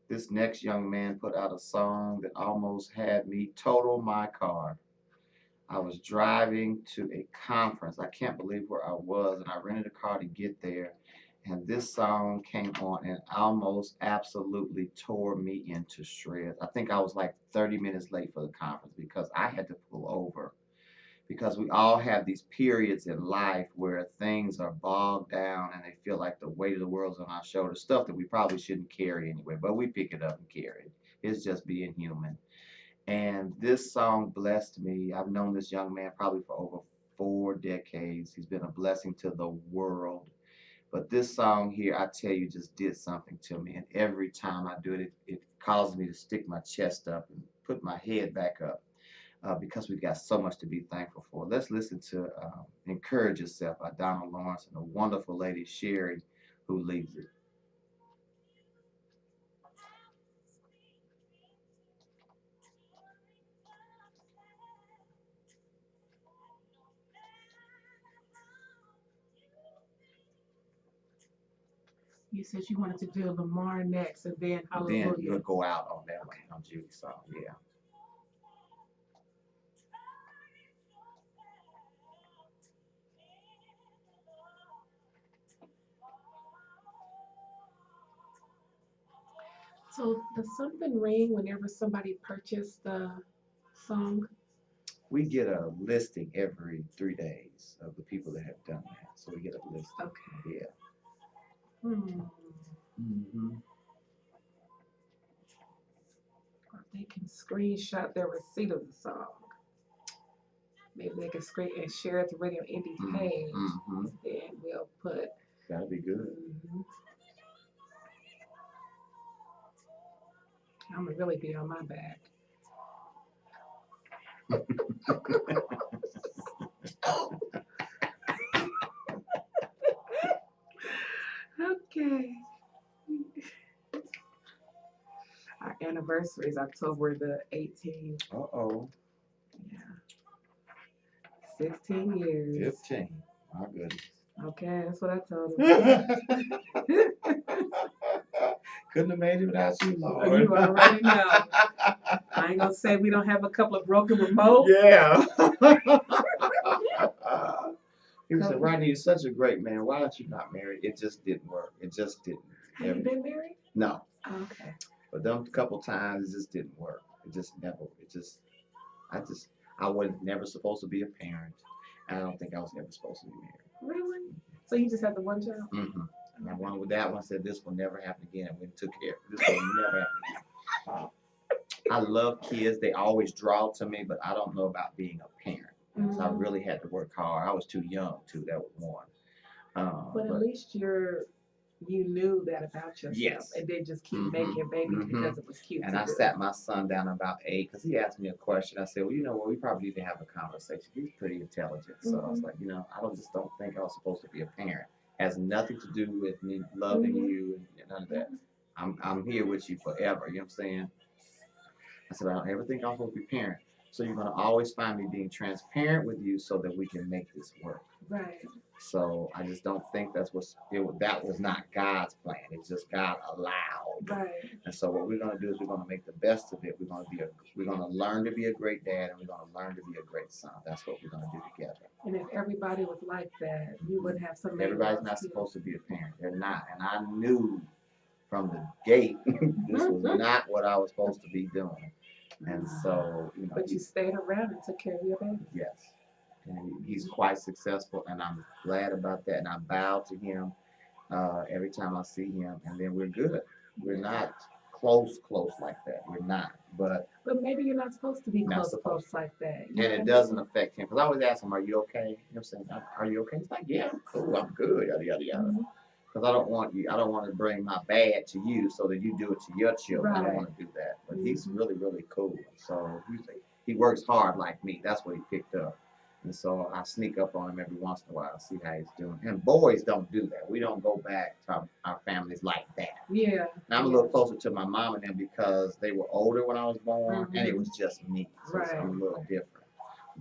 This next young man put out a song that almost had me total my car. I was driving to a conference. I can't believe where I was, and I rented a car to get there. And this song came on and almost absolutely tore me into shreds. I think I was like 30 minutes late for the conference because I had to pull over. Because we all have these periods in life where things are bogged down and they feel like the weight of the world's on our shoulders, stuff that we probably shouldn't carry anyway, but we pick it up and carry it. It's just being human. And this song blessed me. I've known this young man probably for over 4 decades. He's been a blessing to the world. But this song here, I tell you, just did something to me. And every time I do it, it causes me to stick my chest up and put my head back up because we've got so much to be thankful for. Let's listen to Encourage Yourself by Donald Lawrence and the wonderful lady Sherry who leads it. You said you wanted to do Lamar next and then Then Hallelujah. you'll go out on that one, on Judy's song. Yeah. So does something ring whenever somebody purchased the song? We get a listing every 3 days of the people that have done that. So we get a listing. Okay. Yeah. Hmm. Mm-hmm. Or they can screenshot their receipt of the song. Maybe they can screen and share it to Radio Indie page. Mm-hmm. Then we'll put. That'll be good. Mhm. I'm gonna really be on my back. Okay. Our anniversary is October the 18th. Uh-oh. Yeah. 16 years. 15. My goodness. Okay, that's what I told him. Couldn't have made it without you, Lord. You already know. I ain't gonna say we don't have a couple of broken remotes. Yeah. He said, Rodney, you're such a great man. Why aren't you not married? It just didn't work. It just didn't. Have you been married? No. Oh, okay. But them couple times, it just didn't work. It just never, I was never supposed to be a parent. And I don't think I was ever supposed to be married. Really? So you just had the one child? Mm-hmm. And I went with that one, said, this will never happen again. And we took care of it. This will never happen again. I love kids. They always draw to me, but I don't know about being a parent. So I really had to work hard. I was too young, too. That was one. But at least you knew that about yourself. Yes. And then just keep making babies because it was cute. And I sat my son down about 8 because he asked me a question. I said, well, you know what? We probably need to have a conversation. He's pretty intelligent. So I was like, you know, just don't think I was supposed to be a parent. It has nothing to do with me loving you and none of that. I'm here with you forever. You know what I'm saying? I said, I don't ever think I'm supposed to be a parent. So you're going to always find me being transparent with you so that we can make this work. Right. So I just don't think that was not God's plan. It's just God allowed. Right. And so what we're gonna do is we're gonna make the best of it. We're gonna learn to be a great dad, and we're gonna learn to be a great son. That's what we're gonna do together. And if everybody was like that, you wouldn't have so many. Everybody's not supposed to be a parent. They're not. And I knew from the gate this was not what I was supposed to be doing. And so, you know. But you stayed around and took care of your baby. Yes. And he's quite successful, and I'm glad about that. And I bow to him every time I see him, and then we're good. We're not close like that. We're not. But maybe you're not supposed to be close like that. And it doesn't affect him. Because I always ask him, are you okay? You know what I'm saying? Are you okay? He's like, yeah, I'm cool. I'm good. Yada, yada, yada. Because I don't want to bring my bad to you so that you do it to your children. Right. I don't want to do that. But he's really, really cool. So he works hard like me. That's what he picked up. And so I sneak up on him every once in a while, see how he's doing. And boys don't do that. We don't go back to our families like that. Yeah. Now, I'm a little closer to my mom and them because they were older when I was born, and it was just me. So I'm a little different.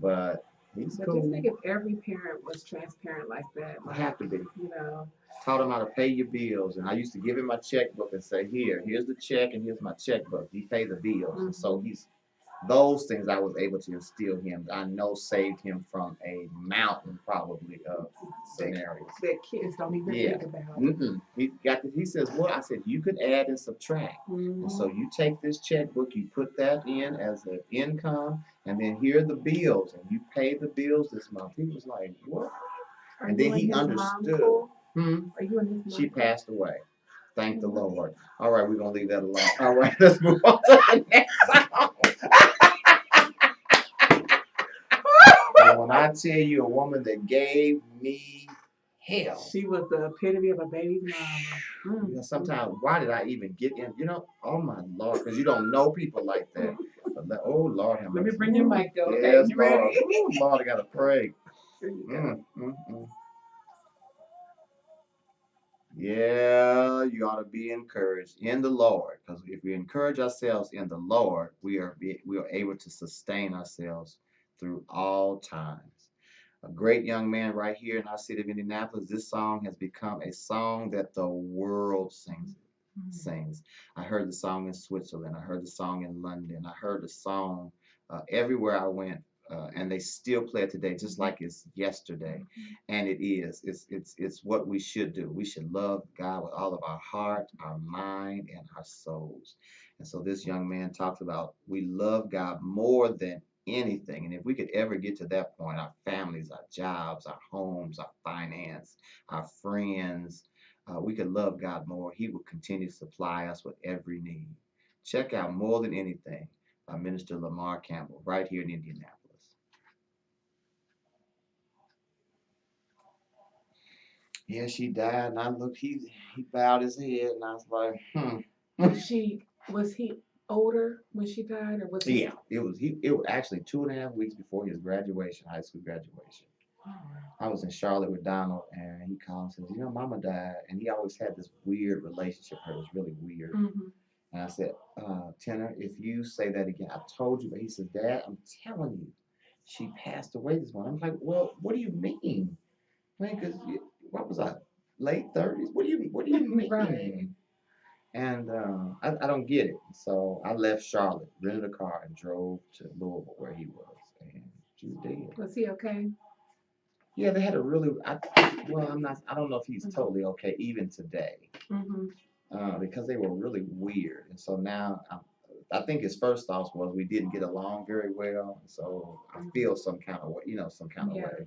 But he's cool. Just think if every parent was transparent like that. I have to be. You know. Taught him how to pay your bills. And I used to give him my checkbook and say, here's the check and here's my checkbook. You pay the bills. And so those things I was able to instill him. I know saved him from a mountain probably of scenarios that kids don't even think about. He says, well, I said, you could add and subtract. And so you take this checkbook, you put that in as an income, and then here are the bills, and you pay the bills this month. He was like, what? And then he understood. Are you and his mom? She passed away. Thank the Lord. All right, we're going to leave that alone. All right, let's move on to the next song. And when I tell you a woman that gave me hell. She was the epitome of a baby's mama. Sometimes, why did I even get in? Oh my Lord, because you don't know people like that. But oh Lord, have Let me mercy. bring your mic though. Okay, Yes, you ready? Lord. Ooh, Lord, I gotta pray. Here you go. Yeah, you ought to be encouraged in the Lord, because if we encourage ourselves in the Lord, we are able to sustain ourselves through all times. A great young man right here in our city of Indianapolis. This song has become a song that the world sings. I heard the song in Switzerland. I heard the song in London. I heard the song everywhere I went, and they still play it today, just like it's yesterday. And it is. It's what we should do. We should love God with all of our heart, our mind, and our souls. And so this young man talks about we love God more than anything. And if we could ever get to that point, our families, our jobs, our homes, our finance, our friends, we could love God more. He will continue to supply us with every need. Check out More Than Anything by Minister Lamar Campbell right here in Indianapolis. Yeah, she died, and I looked. He bowed his head, and I was like, Was he older when she died, or was he? Yeah, it was he. It was actually 2.5 weeks before his graduation, high school graduation. Oh. I was in Charlotte with Donald, and he called and says, Mama died. And he always had this weird relationship with her. It was really weird. And I said, Tenor, if you say that again, I told you. But he says, Dad, I'm telling you, she passed away this morning. I'm like, well, what do you mean? Man, because what was I, late 30s? What do you mean? Right. And I don't get it. So I left Charlotte, rented a car, and drove to Louisville where he was. And she was dead. Was he okay? Yeah, they had a really. Well, I'm not. I don't know if he's totally okay even today, because they were really weird. And so now, I think his first thoughts was we didn't get along very well. So I feel some kind of way, some kind of way.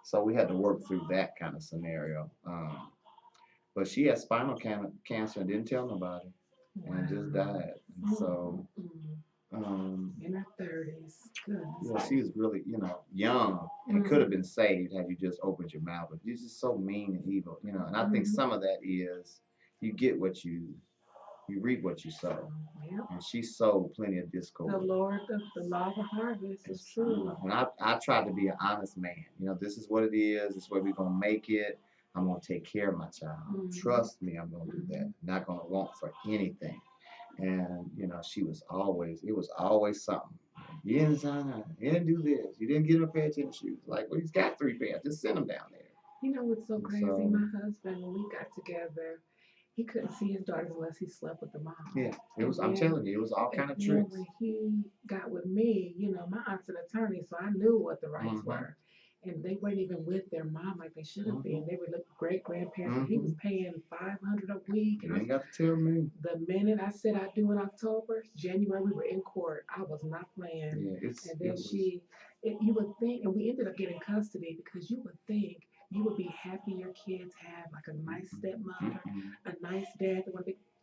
So we had to work through that kind of scenario. But she had spinal cancer and didn't tell nobody, and just died. And so. In her 30s. Goodness. Yeah, she was really, young and could have been saved had you just opened your mouth. But you're just so mean and evil, And I think some of that is you get you reap what you sow. Yep. And she sowed plenty of discord. The Lord, the law of the harvest is true. And I tried to be an honest man. This is what it is. This is where we're going to make it. I'm going to take care of my child. Trust me, I'm going to do that. Not going to want for anything. And it was always something. You didn't sign up. You didn't do this. You didn't get him a pair of tennis shoes. Like, well, he's got 3 pairs. Just send them down there. You know what's so crazy? My husband, when we got together, he couldn't see his daughters unless he slept with the mom. Yeah, it was. I'm telling you, it was all kind of tricks. When he got with me, my aunt's an attorney, so I knew what the rights were. And they weren't even with their mom like they should have been. They were great grandparents. He was paying $500 a week. And you ain't got to tell me. The minute I said I do in October, January we were in court. I was not playing. Yeah, and then you would think, and we ended up getting custody because you would think you would be happy your kids have like a nice stepmother, a nice dad.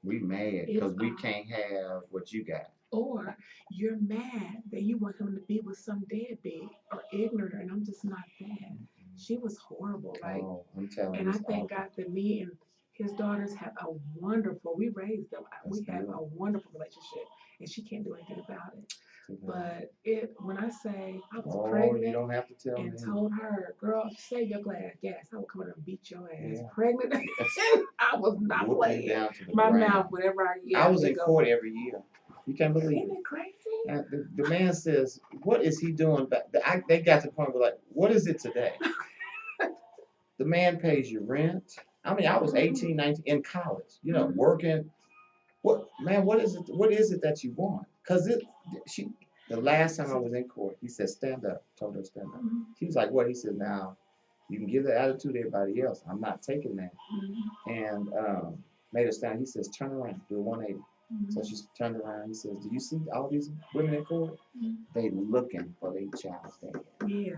We mad because we can't have what you got. Or you're mad that you want him to be with some deadbeat or ignorant, and I'm just not that. She was horrible. Like, I'm telling and I thank God that me and his daughters have a wonderful. We raised them. We have a wonderful relationship, and she can't do anything about it. But when I say I was pregnant, you don't have to tell and me. Told her, girl, save your glass gas. I would come in and beat your ass. Yeah. Pregnant, I was not playing. My mouth, whatever I was in court every year. You can't believe it. Isn't it crazy? And the man says, "What is he doing back?" They got to the point where like, "What is it today?" The man pays your rent. I mean, I was 18, 19 in college. Working. What is it? What is it that you want? Because the last time I was in court, he said, "Stand up." Told her to stand up. She was like, "What?" He said, "Now, you can give the attitude to everybody else. I'm not taking that." And made her stand. He says, "Turn around, do a 180." So she turned around. He says, "Do you see all these women in court? They looking for their child's dad." Yeah.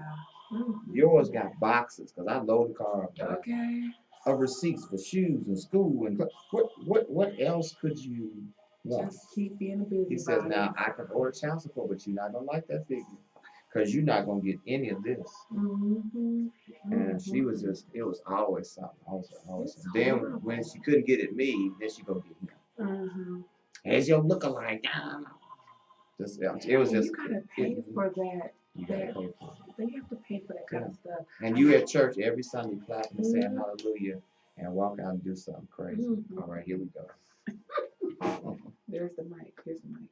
Yours got boxes because I load the car up. Okay. Of receipts for shoes and school and what else could you want? Just keep being a busy. He says, "Now I can order child support, but you're not gonna like that figure, because you're not gonna get any of this. Mm-hmm. And she was just, it was always something. Always It's something. Then when horrible. she couldn't get at me, then she go get him. Mm-hmm. As your lookalike. Just, it was And just, you gotta pay for that. you gotta That pay for it. then you have to pay for that kind of stuff. And you at church every Sunday clapping and saying Mhm. hallelujah and walk out and do something crazy. Mhm. All right, here we go. There's the mic. Here's the mic.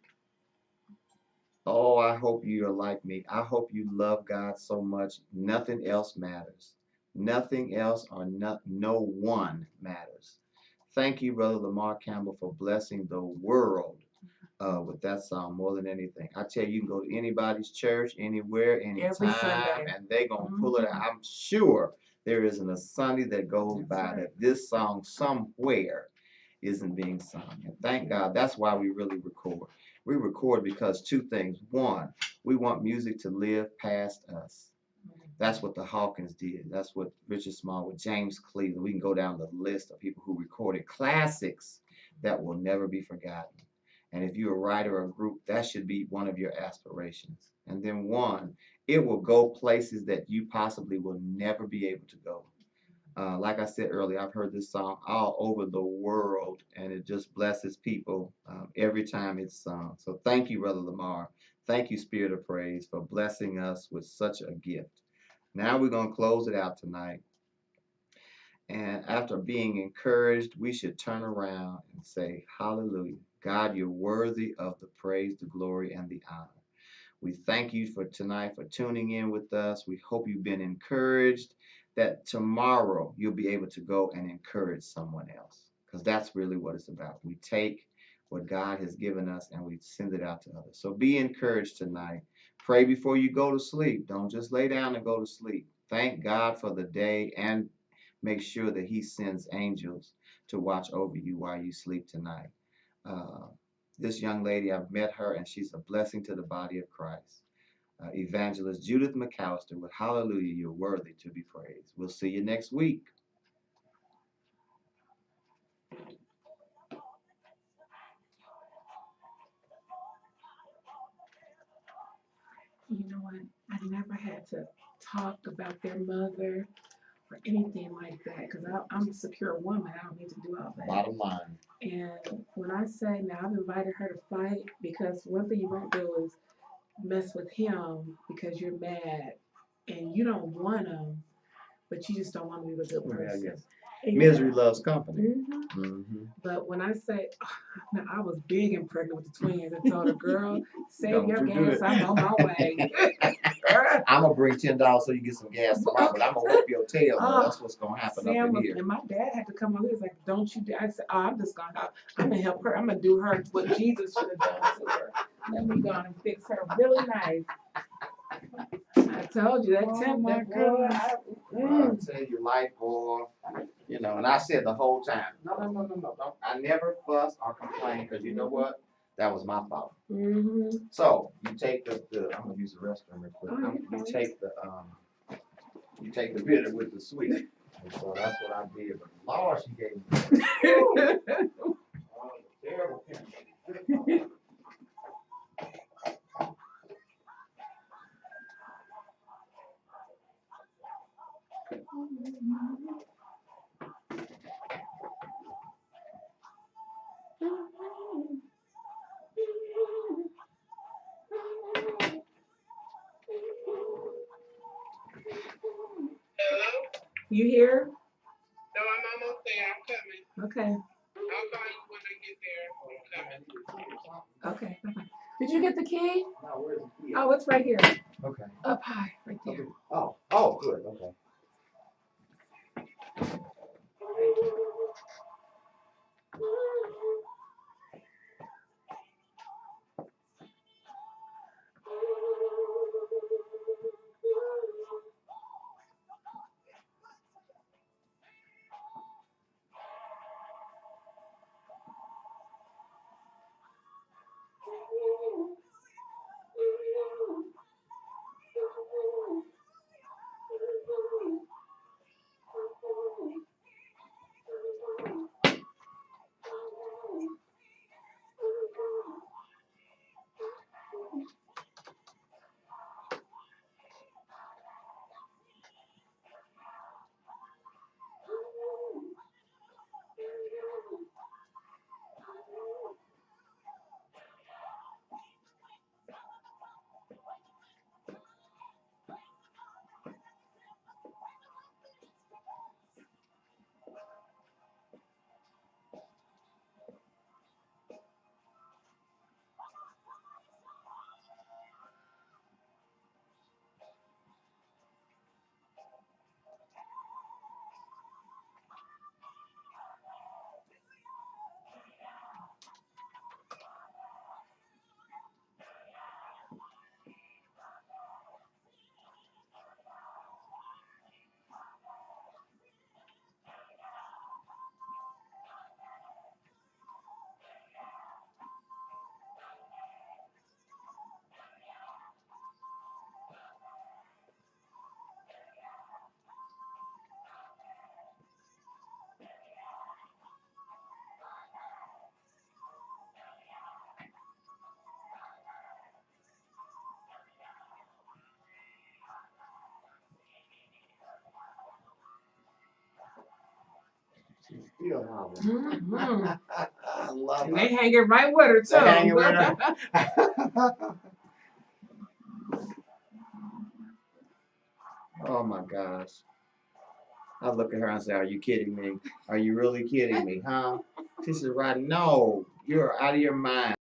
Oh, I hope you are like me. I hope you love God so much. Nothing else matters. Nothing else or no one matters. Thank you, Brother Lamar Campbell, for blessing the world with that song more than anything. I tell you, you can go to anybody's church, anywhere, Every anytime, Sunday. and they gonna pull it out. I'm sure there isn't a Sunday that goes That's by right. that this song somewhere isn't being sung. And thank God, that's why we really record. We record because two things. One, we want music to live past us. That's what the Hawkins did. That's what Richard Smallwood, James Cleveland. We can go down the list of people who recorded classics that will never be forgotten. And if you're a writer or a group, that should be one of your aspirations. And then one, it will go places that you possibly will never be able to go. Like I said earlier, I've heard this song all over the world, and it just blesses people every time it's sung. So thank you, Brother Lamar. Thank you, Spirit of Praise, for blessing us with such a gift. Now we're going to close it out tonight. And after being encouraged, we should turn around and say, Hallelujah. God, you're worthy of the praise, the glory, and the honor. We thank you for tonight for tuning in with us. We hope you've been encouraged, that tomorrow you'll be able to go and encourage someone else, because that's really what it's about. We take what God has given us and we send it out to others. So be encouraged tonight. Pray before you go to sleep. Don't just lay down and go to sleep. Thank God for the day and make sure that He sends angels to watch over you while you sleep tonight. Uh, this young lady, I've met her, and she's a blessing to the body of Christ. Evangelist Judith McAllister with Hallelujah, you're worthy to be praised. We'll see you next week. You know what? I never had to talk about their mother or anything like that because I'm a secure woman. I don't need to do all that. Bottom line. And when I say now, I've invited her to fight because one thing you won't do is mess with him because you're mad and you don't want him, but you just don't want to be with a good person. Yes. And Misery loves company. But when I say, now I was big and pregnant with the twins, I told her, girl, save Don't your you do gas, it. I'm on my way. I'm gonna bring $10 so you get some gas tomorrow, but I'm gonna whoop your tail. That's what's gonna happen Sam up was, in here. and my dad had to come over. He was like, "Don't you dare!" I said, "Oh, I'm just gonna help. I'm gonna help her. I'm gonna do her what Jesus should have done to her. Let me go on and fix her really nice." I told you that temp, that boy. I'll tell you, life, boy. You know, and I said the whole time, no, no, no, no, no, don't. I never fuss or complain because you know what? That was my fault. So you take the I'm gonna use the restroom real quick. You take the bitter with the sweet. And so that's what I did. But Lord, she gave me terrible penalty. Hello? You here? No, I'm almost there. I'm coming. Okay. I'll call you when I get there. I'm coming. Okay. Bye-bye. Did you get the key? No, where's the key? Oh, it's right here. Okay. Up high, right there. Oh, good. Okay. Still holler. Mhm. I love And her. they hanging right with her too. They hanging with her. Oh my gosh. I look at her and say, "Are you kidding me? Are you really kidding me, huh?" She said, "Right, no, you're out of your mind."